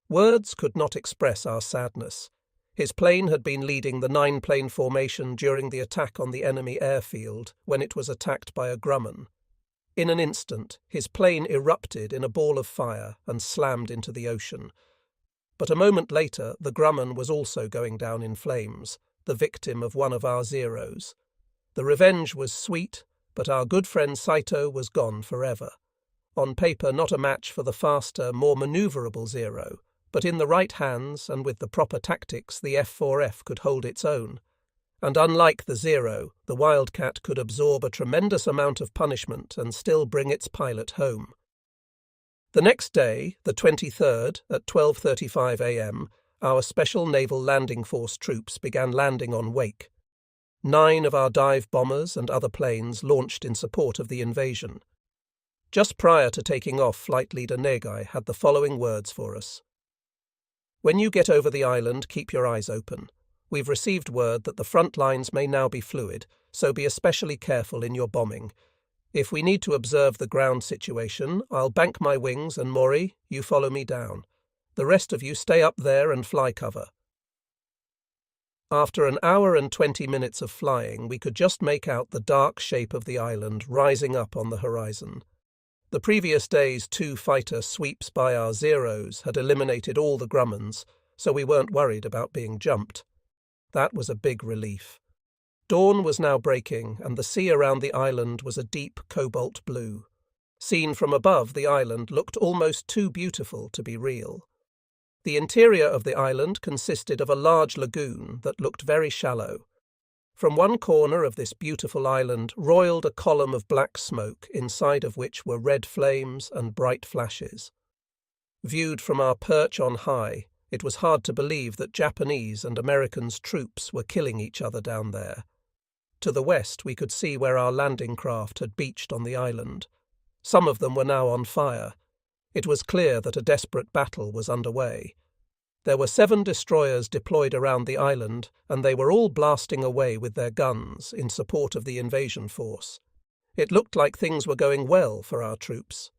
Words could not express our sadness. His plane had been leading the 9-plane formation during the attack on the enemy airfield when it was attacked by a Grumman. In an instant, his plane erupted in a ball of fire and slammed into the ocean. But a moment later, the Grumman was also going down in flames, the victim of one of our Zeros. The revenge was sweet, but our good friend Saito was gone forever. On paper, not a match for the faster, more manoeuvrable Zero, but in the right hands and with the proper tactics, the F-4F could hold its own. And unlike the Zero, the Wildcat could absorb a tremendous amount of punishment and still bring its pilot home. The next day, the 23rd, at 12:35 a.m., our Special Naval Landing Force troops began landing on Wake. 9 of our dive bombers and other planes launched in support of the invasion. Just prior to taking off, Flight Leader Negai had the following words for us. "When you get over the island, keep your eyes open. We've received word that the front lines may now be fluid, so be especially careful in your bombing. If we need to observe the ground situation, I'll bank my wings and Mori, you follow me down. The rest of you stay up there and fly cover." After an hour and 20 minutes of flying, we could just make out the dark shape of the island rising up on the horizon. The previous day's 2-fighter sweeps by our Zeros had eliminated all the Grummons, so we weren't worried about being jumped. That was a big relief. Dawn was now breaking, and the sea around the island was a deep cobalt blue. Seen from above, the island looked almost too beautiful to be real. The interior of the island consisted of a large lagoon that looked very shallow. From one corner of this beautiful island roiled a column of black smoke, inside of which were red flames and bright flashes. Viewed from our perch on high, it was hard to believe that Japanese and Americans' troops were killing each other down there. To the west we could see where our landing craft had beached on the island. Some of them were now on fire. It was clear that a desperate battle was underway. There were 7 destroyers deployed around the island, and they were all blasting away with their guns in support of the invasion force. It looked like things were going well for our troops.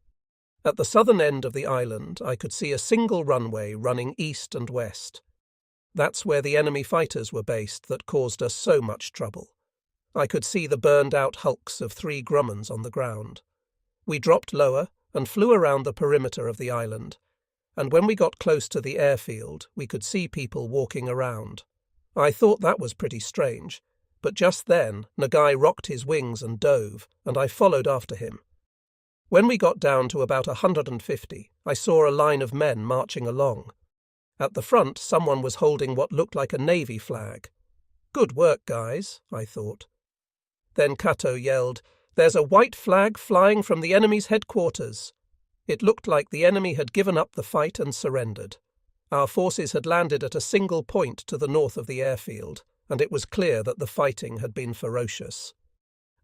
At the southern end of the island, I could see a single runway running east and west. That's where the enemy fighters were based that caused us so much trouble. I could see the burned-out hulks of 3 Grummons on the ground. We dropped lower and flew around the perimeter of the island, and when we got close to the airfield, we could see people walking around. I thought that was pretty strange, but just then Nagai rocked his wings and dove, and I followed after him. When we got down to about 150, I saw a line of men marching along. At the front, someone was holding what looked like a navy flag. Good work, guys, I thought. Then Kato yelled, "There's a white flag flying from the enemy's headquarters." It looked like the enemy had given up the fight and surrendered. Our forces had landed at a single point to the north of the airfield, and it was clear that the fighting had been ferocious.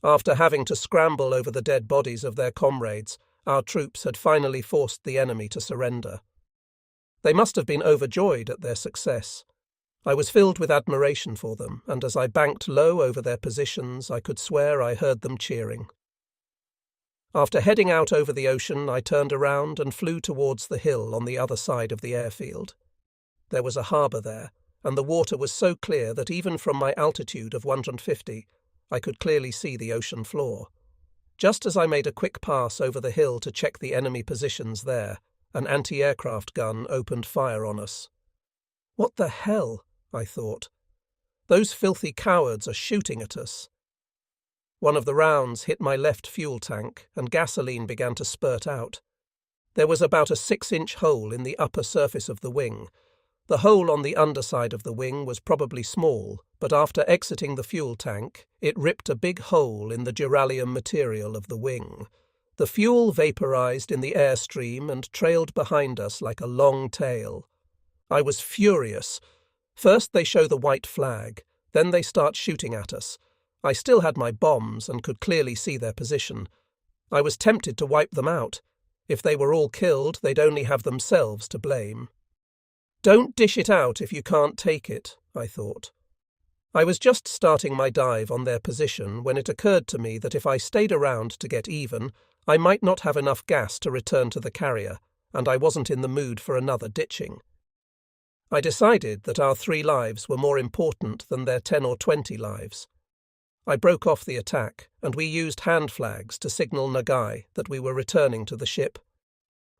After having to scramble over the dead bodies of their comrades, our troops had finally forced the enemy to surrender. They must have been overjoyed at their success. I was filled with admiration for them, and as I banked low over their positions, I could swear I heard them cheering. After heading out over the ocean, I turned around and flew towards the hill on the other side of the airfield. There was a harbour there, and the water was so clear that even from my altitude of 150, I could clearly see the ocean floor. Just as I made a quick pass over the hill to check the enemy positions there, an anti-aircraft gun opened fire on us. What the hell? I thought. Those filthy cowards are shooting at us. One of the rounds hit my left fuel tank, and gasoline began to spurt out. There was about a 6-inch hole in the upper surface of the wing. The hole on the underside of the wing was probably small, but after exiting the fuel tank, it ripped a big hole in the duralium material of the wing. The fuel vaporized in the airstream and trailed behind us like a long tail. I was furious. First they show the white flag, then they start shooting at us. I still had my bombs and could clearly see their position. I was tempted to wipe them out. If they were all killed, they'd only have themselves to blame. Don't dish it out if you can't take it, I thought. I was just starting my dive on their position when it occurred to me that if I stayed around to get even, I might not have enough gas to return to the carrier, and I wasn't in the mood for another ditching. I decided that our 3 lives were more important than their 10 or 20 lives. I broke off the attack, and we used hand flags to signal Nagai that we were returning to the ship.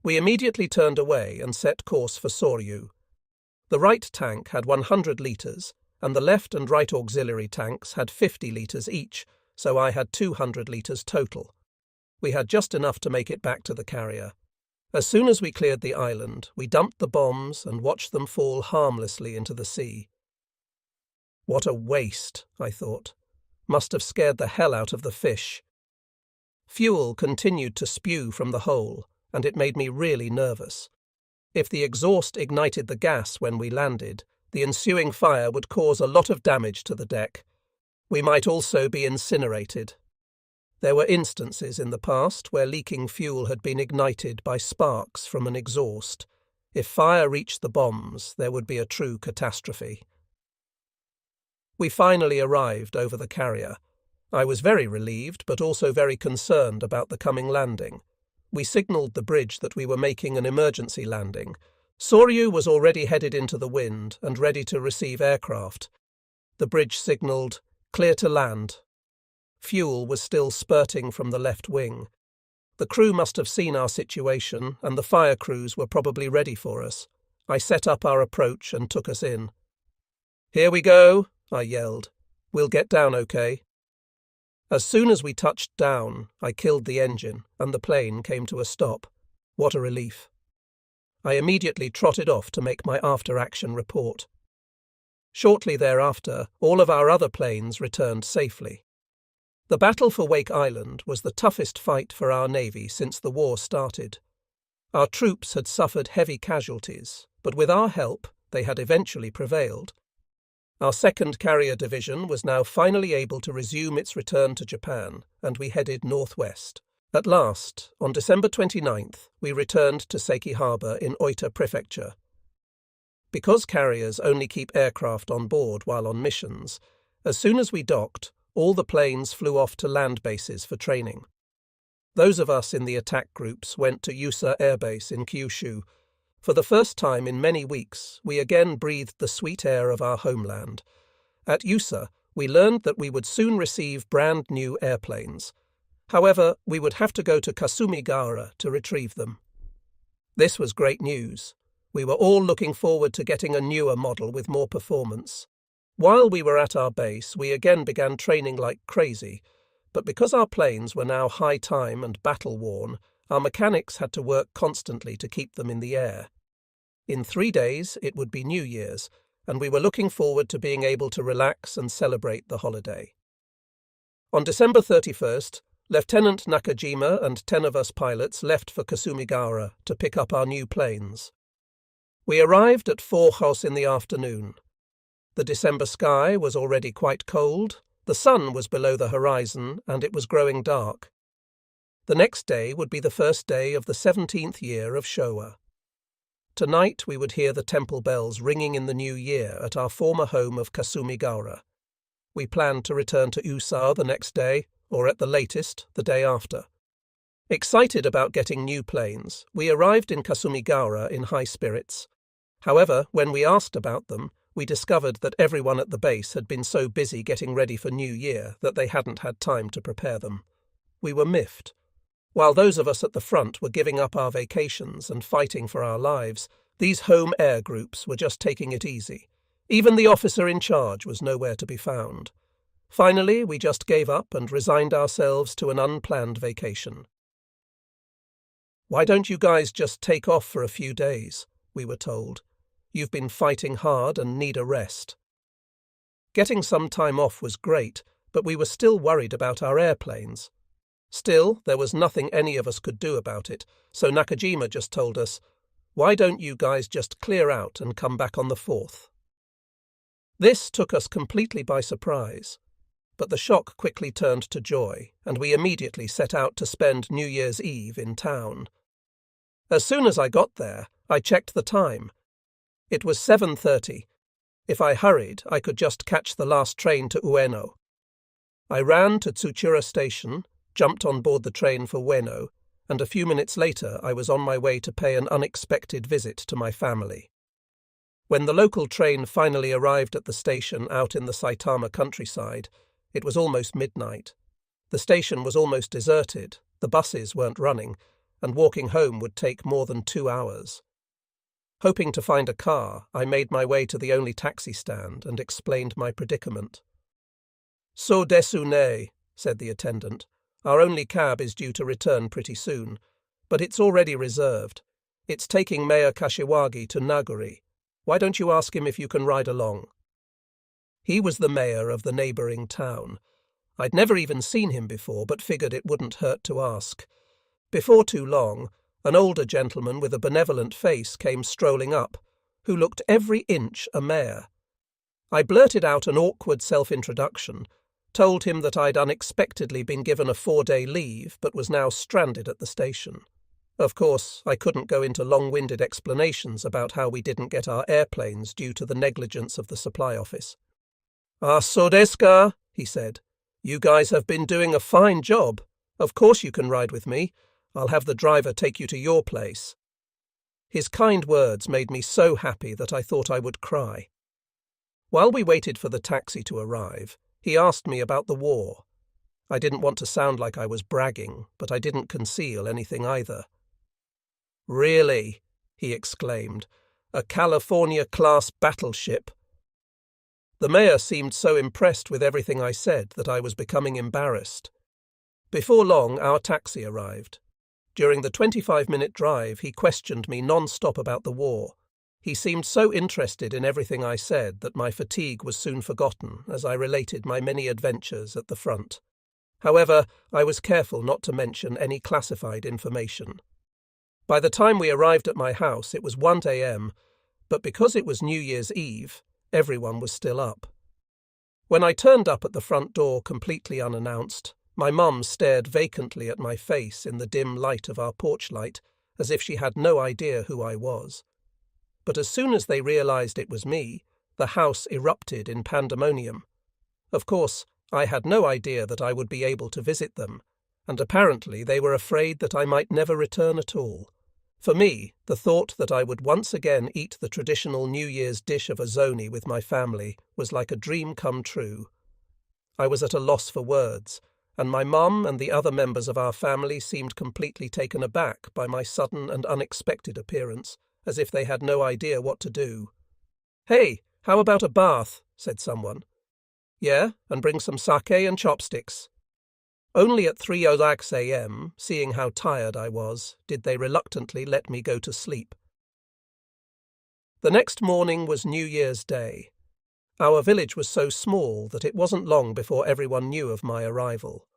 We immediately turned away and set course for Soryu. The right tank had 100 litres, and the left and right auxiliary tanks had 50 litres each, so I had 200 litres total. We had just enough to make it back to the carrier. As soon as we cleared the island, we dumped the bombs and watched them fall harmlessly into the sea. What a waste, I thought. Must have scared the hell out of the fish. Fuel continued to spew from the hole, and it made me really nervous. If the exhaust ignited the gas when we landed, the ensuing fire would cause a lot of damage to the deck. We might also be incinerated. There were instances in the past where leaking fuel had been ignited by sparks from an exhaust. If fire reached the bombs, there would be a true catastrophe. We finally arrived over the carrier. I was very relieved, but also very concerned about the coming landing. We signalled the bridge that we were making an emergency landing. Soryu was already headed into the wind and ready to receive aircraft. The bridge signalled, "Clear to land." Fuel was still spurting from the left wing. The crew must have seen our situation, and the fire crews were probably ready for us. I set up our approach and took us in. "Here we go," I yelled. "We'll get down okay." As soon as we touched down, I killed the engine, and the plane came to a stop. What a relief. I immediately trotted off to make my after-action report. Shortly thereafter, all of our other planes returned safely. The battle for Wake Island was the toughest fight for our Navy since the war started. Our troops had suffered heavy casualties, but with our help, they had eventually prevailed. Our 2nd Carrier Division was now finally able to resume its return to Japan, and we headed northwest. At last, on December 29th, we returned to Seiki Harbour in Oita Prefecture. Because carriers only keep aircraft on board while on missions, as soon as we docked, all the planes flew off to land bases for training. Those of us in the attack groups went to Yusa Air Base in Kyushu. For the first time in many weeks, we again breathed the sweet air of our homeland. At Yusa, we learned that we would soon receive brand new airplanes. However, we would have to go to Kasumigara to retrieve them. This was great news. We were all looking forward to getting a newer model with more performance. While we were at our base, we again began training like crazy, but because our planes were now high-time and battle-worn, our mechanics had to work constantly to keep them in the air. In 3 days, it would be New Year's, and we were looking forward to being able to relax and celebrate the holiday. On December 31st, Lieutenant Nakajima and 10 of us pilots left for Kasumigara to pick up our new planes. We arrived at 4 Hos in the afternoon. The December sky was already quite cold, the sun was below the horizon, and it was growing dark. The next day would be the first day of the 17th year of Showa. Tonight we would hear the temple bells ringing in the new year at our former home of Kasumigara. We planned to return to Usa the next day, or at the latest, the day after. Excited about getting new planes, we arrived in Kasumigara in high spirits. However, when we asked about them, we discovered that everyone at the base had been so busy getting ready for New Year that they hadn't had time to prepare them. We were miffed. While those of us at the front were giving up our vacations and fighting for our lives, these home air groups were just taking it easy. Even the officer in charge was nowhere to be found. Finally, we just gave up and resigned ourselves to an unplanned vacation. "Why don't you guys just take off for a few days?" we were told. "You've been fighting hard and need a rest." Getting some time off was great, but we were still worried about our airplanes. Still, there was nothing any of us could do about it, so Nakajima just told us, "Why don't you guys just clear out and come back on the 4th?" This took us completely by surprise, but the shock quickly turned to joy, and we immediately set out to spend New Year's Eve in town. As soon as I got there, I checked the time. It was 7:30. If I hurried, I could just catch the last train to Ueno. I ran to Tsuchura Station, jumped on board the train for Ueno, and a few minutes later I was on my way to pay an unexpected visit to my family. When the local train finally arrived at the station out in the Saitama countryside, it was almost midnight. The station was almost deserted, the buses weren't running, and walking home would take more than 2 hours. Hoping to find a car, I made my way to the only taxi stand and explained my predicament. "So desu ne," said the attendant. "Our only cab is due to return pretty soon, but it's already reserved. It's taking Mayor Kashiwagi to Nagori. Why don't you ask him if you can ride along?" He was the mayor of the neighbouring town. I'd never even seen him before, but figured it wouldn't hurt to ask. Before too long, an older gentleman with a benevolent face came strolling up, who looked every inch a mayor. I blurted out an awkward self-introduction, told him that I'd unexpectedly been given a 4-day leave but was now stranded at the station. Of course, I couldn't go into long-winded explanations about how we didn't get our airplanes due to the negligence of the supply office. "Ah, so desu ka," he said. "You guys have been doing a fine job. Of course you can ride with me. I'll have the driver take you to your place." His kind words made me so happy that I thought I would cry. While we waited for the taxi to arrive, he asked me about the war. I didn't want to sound like I was bragging, but I didn't conceal anything either. "Really?" he exclaimed. "A California-class battleship?" The mayor seemed so impressed with everything I said that I was becoming embarrassed. Before long, our taxi arrived. During the 25-minute drive, he questioned me non-stop about the war. He seemed so interested in everything I said that my fatigue was soon forgotten as I related my many adventures at the front. However, I was careful not to mention any classified information. By the time we arrived at my house, it was 1 a.m., but because it was New Year's Eve, everyone was still up. When I turned up at the front door completely unannounced, my mum stared vacantly at my face in the dim light of our porch light, as if she had no idea who I was. But as soon as they realized it was me, the house erupted in pandemonium. Of course, I had no idea that I would be able to visit them, and apparently they were afraid that I might never return at all. For me, the thought that I would once again eat the traditional New Year's dish of azoni with my family was like a dream come true. I was at a loss for words, and my mum and the other members of our family seemed completely taken aback by my sudden and unexpected appearance, as if they had no idea what to do. "Hey, how about a bath?" said someone. "Yeah, and bring some sake and chopsticks." Only at 3:00 a.m., seeing how tired I was, did they reluctantly let me go to sleep. The next morning was New Year's Day. Our village was so small that it wasn't long before everyone knew of my arrival.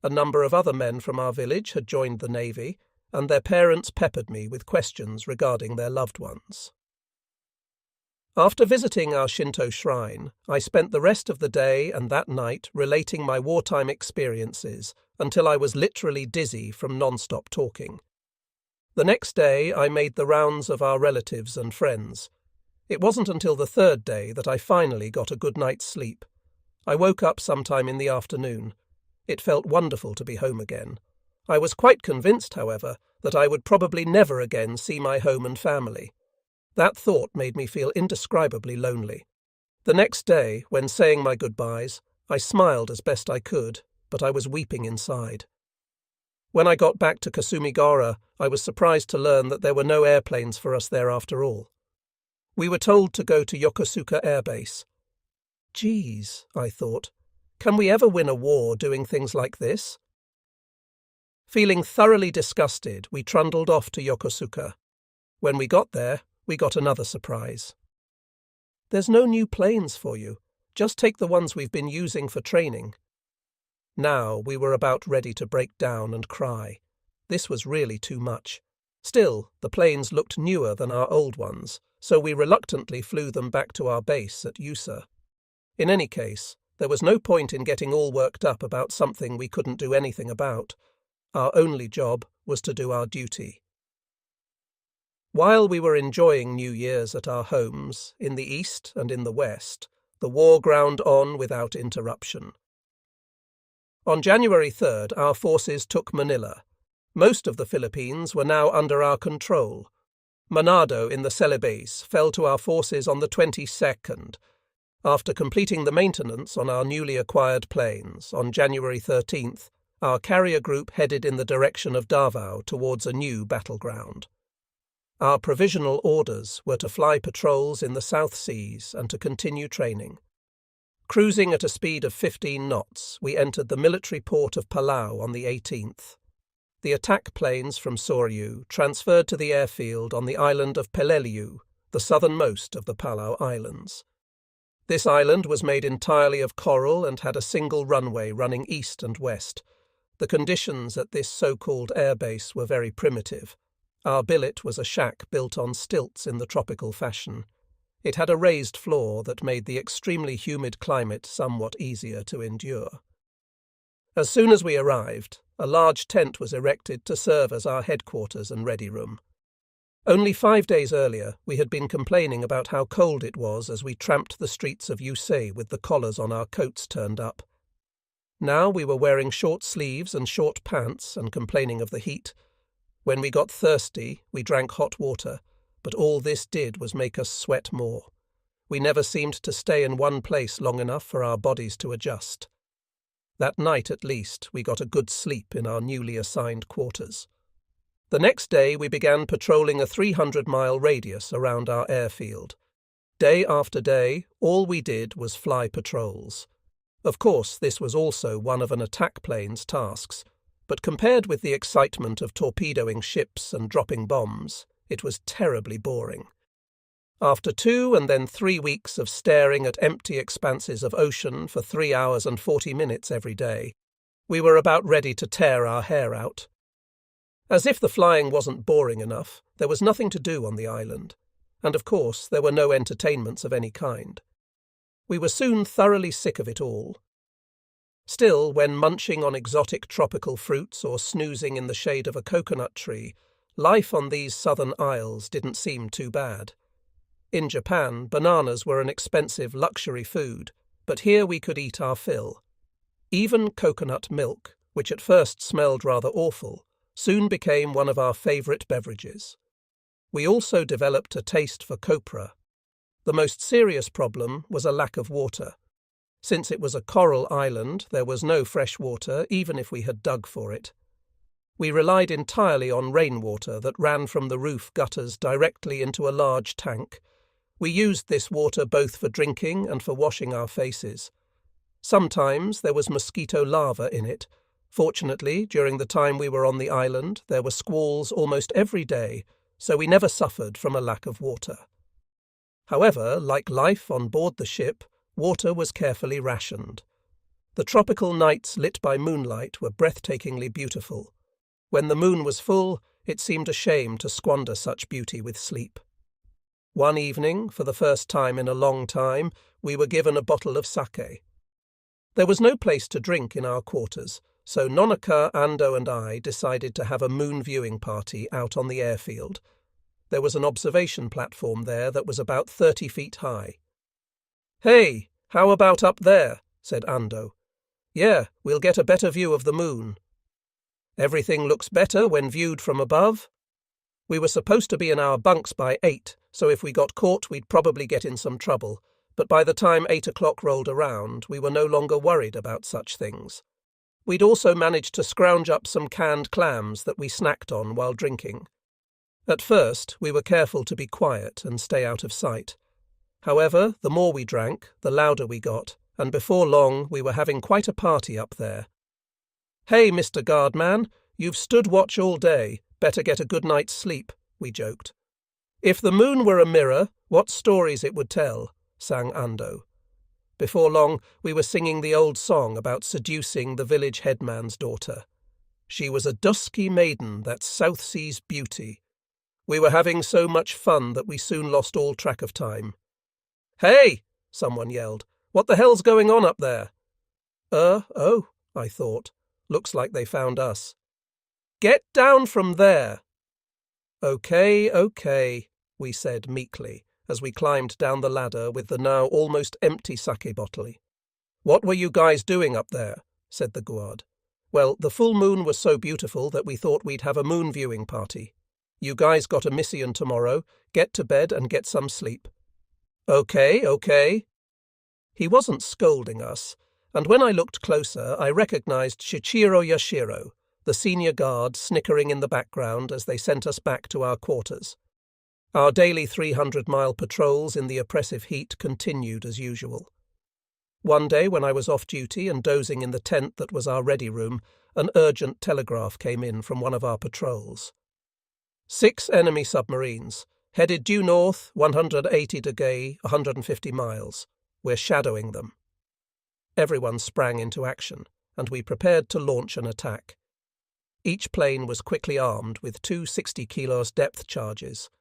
A number of other men from our village had joined the Navy, and their parents peppered me with questions regarding their loved ones. After visiting our Shinto shrine, I spent the rest of the day and that night relating my wartime experiences until I was literally dizzy from non-stop talking. The next day, I made the rounds of our relatives and friends. It wasn't until the third day that I finally got a good night's sleep. I woke up sometime in the afternoon. It felt wonderful to be home again. I was quite convinced, however, that I would probably never again see my home and family. That thought made me feel indescribably lonely. The next day, when saying my goodbyes, I smiled as best I could, but I was weeping inside. When I got back to Kasumigara, I was surprised to learn that there were no airplanes for us there after all. We were told to go to Yokosuka Air Base. Geez, I thought, can we ever win a war doing things like this? Feeling thoroughly disgusted, we trundled off to Yokosuka. When we got there, we got another surprise. "There's no new planes for you. Just take the ones we've been using for training." Now we were about ready to break down and cry. This was really too much. Still, the planes looked newer than our old ones, so we reluctantly flew them back to our base at Yusa. In any case, there was no point in getting all worked up about something we couldn't do anything about. Our only job was to do our duty. While we were enjoying New Year's at our homes, in the east and in the west, the war ground on without interruption. On January 3rd, our forces took Manila. Most of the Philippines were now under our control. Manado in the Celebes fell to our forces on the 22nd. After completing the maintenance on our newly acquired planes, on January 13th, our carrier group headed in the direction of Davao towards a new battleground. Our provisional orders were to fly patrols in the South Seas and to continue training. Cruising at a speed of 15 knots, we entered the military port of Palau on the 18th. The attack planes from Soryu transferred to the airfield on the island of Peleliu, the southernmost of the Palau Islands. This island was made entirely of coral and had a single runway running east and west. The conditions at this so-called airbase were very primitive. Our billet was a shack built on stilts in the tropical fashion. It had a raised floor that made the extremely humid climate somewhat easier to endure. As soon as we arrived, a large tent was erected to serve as our headquarters and ready room. Only 5 days earlier, we had been complaining about how cold it was as we tramped the streets of Yusei with the collars on our coats turned up. Now we were wearing short sleeves and short pants and complaining of the heat. When we got thirsty, we drank hot water, but all this did was make us sweat more. We never seemed to stay in one place long enough for our bodies to adjust. That night, at least, we got a good sleep in our newly assigned quarters. The next day we began patrolling a 300-mile radius around our airfield. Day after day, all we did was fly patrols. Of course, this was also one of an attack plane's tasks, but compared with the excitement of torpedoing ships and dropping bombs, it was terribly boring. After 2 and then 3 weeks of staring at empty expanses of ocean for 3 hours and 40 minutes every day, we were about ready to tear our hair out. As if the flying wasn't boring enough, there was nothing to do on the island, and of course there were no entertainments of any kind. We were soon thoroughly sick of it all. Still, when munching on exotic tropical fruits or snoozing in the shade of a coconut tree, life on these southern isles didn't seem too bad. In Japan, bananas were an expensive luxury food, but here we could eat our fill. Even coconut milk, which at first smelled rather awful, soon became one of our favourite beverages. We also developed a taste for copra. The most serious problem was a lack of water. Since it was a coral island, there was no fresh water, even if we had dug for it. We relied entirely on rainwater that ran from the roof gutters directly into a large tank. We used this water both for drinking and for washing our faces. Sometimes there was mosquito larvae in it. Fortunately, during the time we were on the island, there were squalls almost every day, so we never suffered from a lack of water. However, like life on board the ship, water was carefully rationed. The tropical nights lit by moonlight were breathtakingly beautiful. When the moon was full, it seemed a shame to squander such beauty with sleep. One evening, for the first time in a long time, we were given a bottle of sake. There was no place to drink in our quarters, so Nonaka, Ando and I decided to have a moon viewing party out on the airfield. There was an observation platform there that was about 30 feet high. "Hey, how about up there?" said Ando. "Yeah, we'll get a better view of the moon." "Everything looks better when viewed from above." We were supposed to be in our bunks by 8, so if we got caught we'd probably get in some trouble, but by the time 8 o'clock rolled around, we were no longer worried about such things. We'd also managed to scrounge up some canned clams that we snacked on while drinking. At first, we were careful to be quiet and stay out of sight. However, the more we drank, the louder we got, and before long we were having quite a party up there. "Hey, Mr. Guardman, you've stood watch all day. Better get a good night's sleep," we joked. "If the moon were a mirror, what stories it would tell," sang Ando. Before long, we were singing the old song about seducing the village headman's daughter. She was a dusky maiden, that South Sea's beauty. We were having so much fun that we soon lost all track of time. "Hey!" someone yelled. "What the hell's going on up there?" Oh, I thought. Looks like they found us. "Get down from there!" Okay, we said meekly, as we climbed down the ladder with the now almost empty sake bottle. "What were you guys doing up there?" said the guard. "Well, the full moon was so beautiful that we thought we'd have a moon viewing party. You guys got a mission tomorrow. Get to bed and get some sleep." Okay. He wasn't scolding us, and when I looked closer, I recognized Shichiro Yashiro, the senior guard, snickering in the background as they sent us back to our quarters. Our daily 300-mile patrols in the oppressive heat continued as usual. One day, when I was off duty and dozing in the tent that was our ready room, an urgent telegraph came in from one of our patrols. 6 enemy submarines, headed due north, 180 degrees, 150 miles. We're shadowing them. Everyone sprang into action, and we prepared to launch an attack. Each plane was quickly armed with 2 60 kilos depth charges.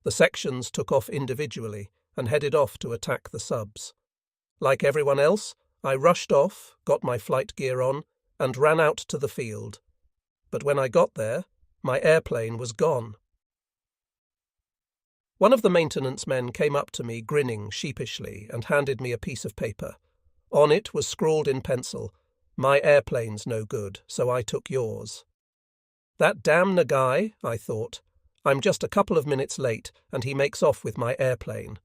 The sections took off individually and headed off to attack the subs. Like everyone else, I rushed off, got my flight gear on, and ran out to the field. But when I got there, my airplane was gone. One of the maintenance men came up to me grinning sheepishly and handed me a piece of paper. On it was scrawled in pencil, "My airplane's no good, so I took yours." That damn Nagai, I thought. I'm just a couple of minutes late, and he makes off with my airplane.